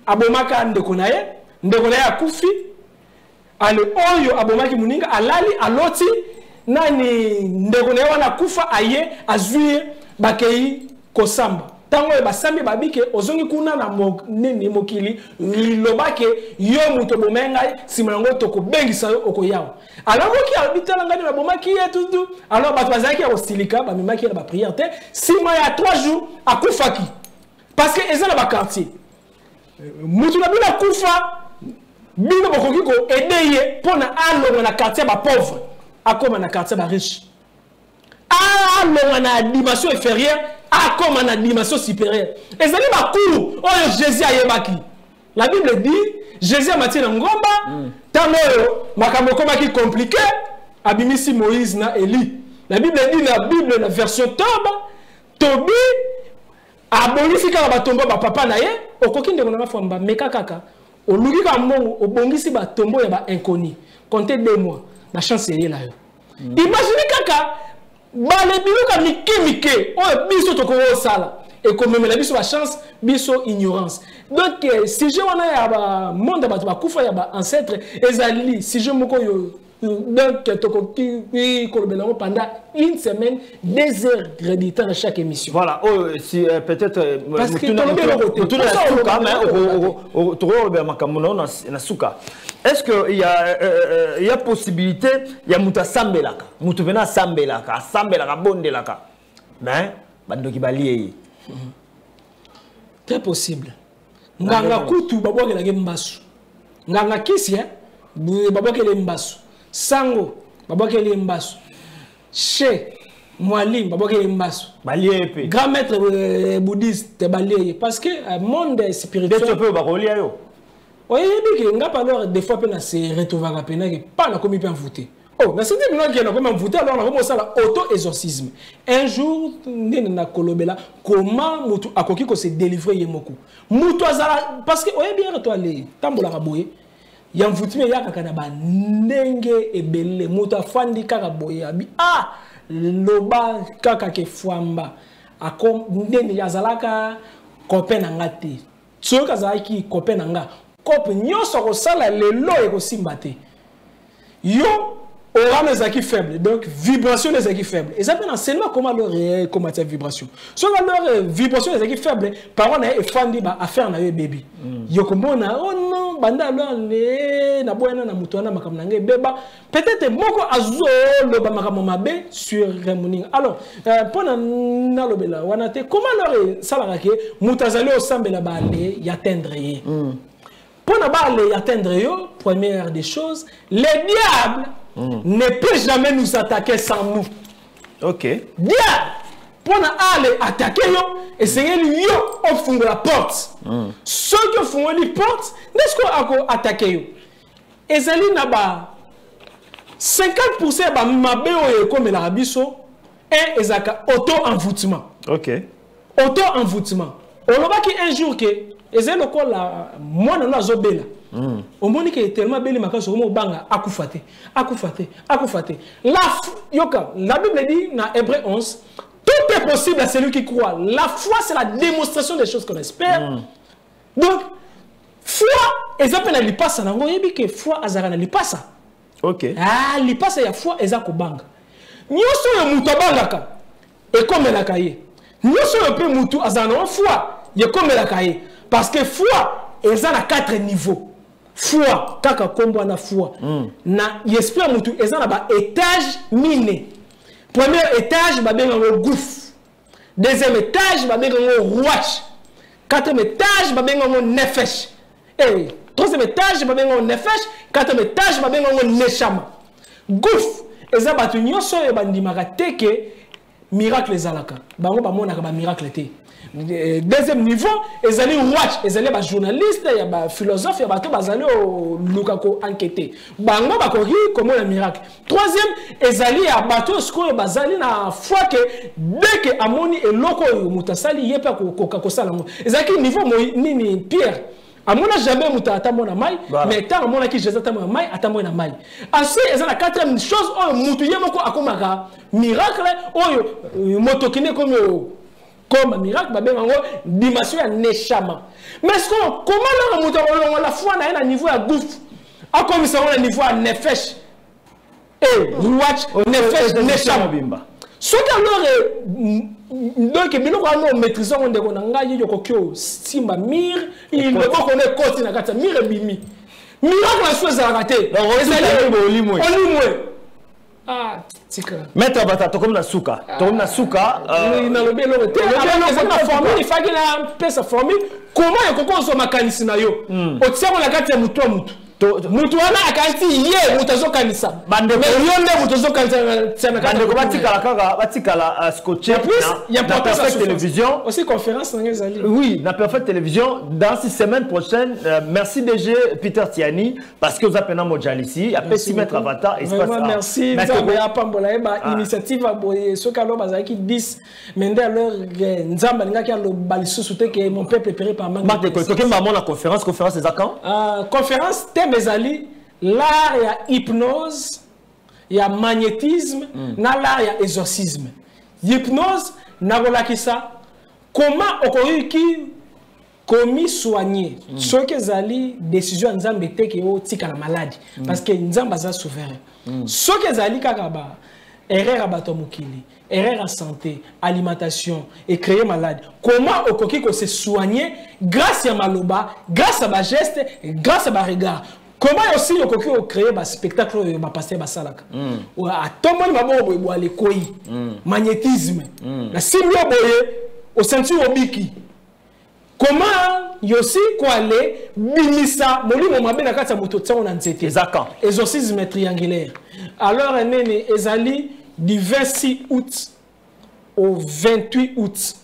abomaka ndeko na ye akufi ale oyo abomaki muninga alali aloti nani ndeko na ye wana kufa aye azwie bakei kosamba tango e basambi babike ozongi kuna na nini mokili lilobake yo muto bomenga simango toko bengisa yo okoyawa alors moki habitala ngani na bomaki yetudu alors bato bazaki ya ostilika ba memaki na ba prière te 6 mois ya 3 jours akufaki parce que eza na ba quartier mutu na bina kufa bino bokoki ko aider pona alonga na quartier ba pauvre akoma na quartier ba riche alonga na dimension inférieure comme en dimension supérieure. Et ça dit ma cour, oh Jésus a yebaki. La Bible dit, Jésus a matié dans ngomba, tant makamoko maki compliqué, abimisi Moïse na Eli. La Bible dit la Bible la version Tobi abolifika ba tombo ba papa na ye, okoki ndeko na famba meka kaka. Oluki ka mongo obongisi ba tombo ya ba inconnu. Comptez 2 mois, la chance est là yo. Imaginez kaka bale biluka mike o biso toko sala et comme même la biso la chance biso ignorance donc si je wana ya ba monde ba kufa ya ba ancêtre ezali si je moko yo donc toko ki kolbelango pendant une semaine 2 heures réditant à chaque émission. Voilà, si peut-être parce que est-ce qu'il y a possibilité il y a muta sambelaka mutu vena sambelaka bondelaka mais bandoki balié très possible nganga kutu babokela ke mbasu nganga kisi babokela mbasu sango babokela mbasu che Mwalim babokela mbasu balié pe grand maître bouddhiste balié parce que monde spirituel tu peux bakolia yo. Oui, alors des fois on se retrouve à pas la commis bien voter. Oh, mais c'est des gens qui ont comment voter alors on commence à auto-exorcisme. Un jour, na kolobela comment mutu akoki ko se délivrer yemoko. Mutu azala parce que oye bien toi les tambola raboye. Ya mvutime ya kaka na ba ndenge ebele mutu afandi kaka boye abi loba kaka ke fwamba akom ndenge yazalaka copain na ngati. Tsoka zaki copain na nga. Kope nyoso ko sala lelo e ko simbate yo aura les acquis faibles, donc vibration des acquis faibles. Et ça peut enseigner comment leur combattre cette vibration. Sur leur vibration des acquis faibles, par exemple, il faut à faire un bébé. Yo comment na oh non, banda alors les na boyana na mutona makamnange beba. Peut-être moko azo le ba makamamabe sur remuning. Alors, pendant na lobela wanate comment leur salarake mutazali au sambela ba aller y atteindre. Pour ne atteindre, première des choses, les diables ne peuvent jamais nous attaquer sans nous. Ok. Diable, pour aller attaquer, essayez lui ouvrir la porte. Ceux qui font la porte, n'est-ce qu'on a attaqué? Et c'est là bas 50% ba mabeo comme la rabiso et ezaka auto-envoûtement. Ok. Auto-envoûtement. On va qui un jour que et c'est le cas là, moi non la zobela. Au moment qui est tellement belle, ma case au mot banga akufate. La Bible dit dans Hébreu 11, tout est possible à celui qui croit. La foi c'est la démonstration des choses qu'on espère. Donc foi, exemple na lipasa na ngoyebi que foi azara na lipasa. Ok. Ah lipasa ya foi ezako banga. Nyoso yo muto banga ka. Et comme la kaye. Nyoso yo pe mutu azara na foi, ye comme la kaye. Parce que foi, ils ont 4 niveaux. Foi, kaka kombo na foi. Na yesprit mutu, ils ont un étage miné. Premier étage, ba benga ngo gouffre. Deuxième étage, ba benga ngo rouach. Quatrième étage, ba benga ngo nefesh. Et troisième étage, ba benga ngo nefesh. Quatrième étage, ba benga ngo neshama. Gouffre, ils ont batu nyoso e bandimaka teke miracle ezalaka. Bango ba monaka ba miracle te. Deuxième niveau, ils allaient watch, ils allaient ba journaliste, il y a ba philosophe, il y a ba to bazali au lukako enquêter. Bango ba kori comment le miracle. Troisième, ils allaient à bateau sko bazali na foi que dès que amoni et loko mutasali yepa ko sala ngo. Ils allaient niveau nini Pierre. Amona jamais muta atamona mai, mais tant amona ki Jésus atamona mai, atamona mai. Ainsi, ils ont la quatrième chose, oh mutu yemoko akomaka miracle, oh motokine comme miracle, bah ben en gros dimension à neshama. Mais est-ce que comment la foi n'a un niveau à gouffre, à comme ça on a un niveau à nefesh, et watch nefesh neshama bimba. Ce qu'alors donc biloko ano maîtrisant on de konanga yoko kyo simba mir il ne faut qu'on ait côté na kata mir bimi. Miracle la chose à rater. Ah, Maître Bata, tu comme na souka. Tu comme na souka. Na lobe lo te. Na formule, il faut que na pesa formule. Comment il faut qu'on soit makanisi na yo. Otia na kati ya mutu mutu. Mutu wana akanti ye mutazo kanisa. Bande mais yonde mutazo kanisa na kati. Bande ko batika la scotché na Perfect Télévision. Aussi conférence na ngezali. Oui, na Perfect Télévision dans 6 semaines prochaines. Merci DG Peter Tiani parce que vous appelez Mojalisi, après 6 mètres Avatar espace. Merci. Ya pambola eba initiative aboye sokalo bazaki 10 mende alors nzamba ngaki alo balisusu te que mon peuple péré par manque. Marc de Kotoke maman la conférence c'est à quand? Conférence thème ezali l'art ya hypnose, ya magnétisme, na l'art ya exorcisme. Hypnose na rolakisa comment okoyiki commis soigner ce que ezali décision nzambe te ke o tika la maladie parce que nzamba za souverain. Ce que ezali kaka ba erreur abato mukili, erreur à santé, alimentation et créer malade. Comment okoki ko se soigner grâce à maloba, grâce à ma geste, grâce à ma regard. Comment aussi okoki ko créer ba spectacle ba passer ba salaka. A tomoni mabo bo ale koi. Magnétisme. La simio boye au ceinture obiki. Comment yosi quoi aller bimisa molimo mabe na kati ya moto tsao na nzete. Exactement. Exorcisme triangulaire. Alors nene ezali du 26 août au 28 août.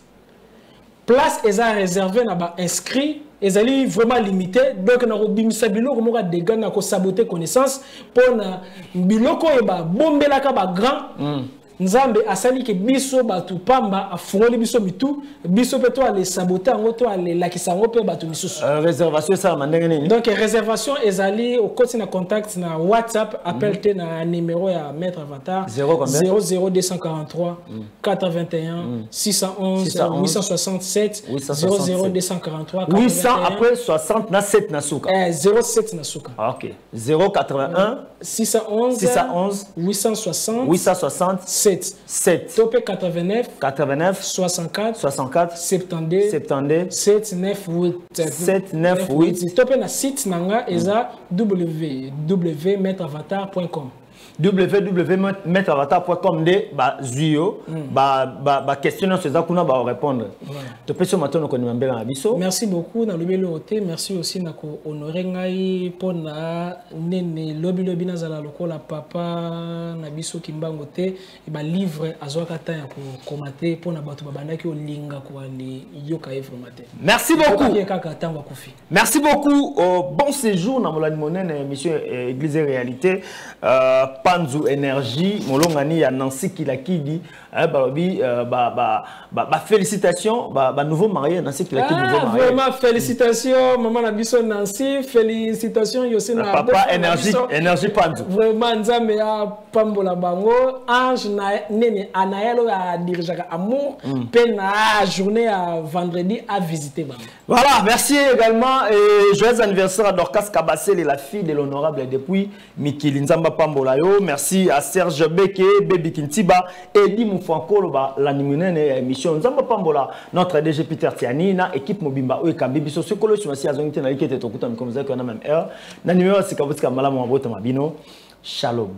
Place est réservée na ba inscrit, ezali vraiment limité donc na bimisa biloko moka dégâts na ko saboter connaissance pour na biloko e ba bombelaka ba grand Nzambe asali ke biso batu pamba afungoli biso mitu biso pe to aller saboter ngo to aller lakisa ngo pe batu misusu réservation ça mandenge nini donc réservation ezali au côté na contact na WhatsApp appel te na numéro ya Maître Avatar 00243 421 611 867 00243 800 après 60 na 7 na suka 07 na suka OK 081 611 860 7 Topé 89 64 72 798 Topé na site nanga eza www.maîtreavatar.com www.maîtreavatar.com de ba zuyo ba questionner ces akuna ba répondre to peso matin ko nimambela na biso. Merci beaucoup na lobelo oté merci aussi na ko honorer ngai pona nene lobi na zala lokola papa na biso kimbango te e ba livre azwaka ta ya ko komate pona bato babandaki olinga ko ali yoka evre matin. Merci beaucoup. Merci beaucoup. Bon séjour na molani monene monsieur Église et Réalité. Panzu Énergie, Molongani, ya Nancy Kilakidi, félicitations, nouveau marié, Nancy Kilakidi, nouveau marié. Vraiment, félicitations, maman Nabiso Nancy, félicitations, Yosina. Papa Énergie Panzu. Vraiment, Nzambe ya Pambola Bango, Ange Nene Anaël a dirigé Amour, peine à journée à vendredi à visiter Bango. Voilà, merci également et joyeux anniversaire à Dorcas Kabassel, la fille de l'honorable depuis Mikili Nzamba Pambolayo. Merci à Serge Beke, Baby Kintiba, Eddie Moufankolo, l'animé émission Nzamba Pambola, notre DG Peter Tiani, na équipe Mobimba Oekambi, Biso Sokolo, je suis à Zonité, na l'équipe de Tokuta, comme vous avez même heure. Na numéro, c'est Kabuska Malamu Abota Mabino. Shalom.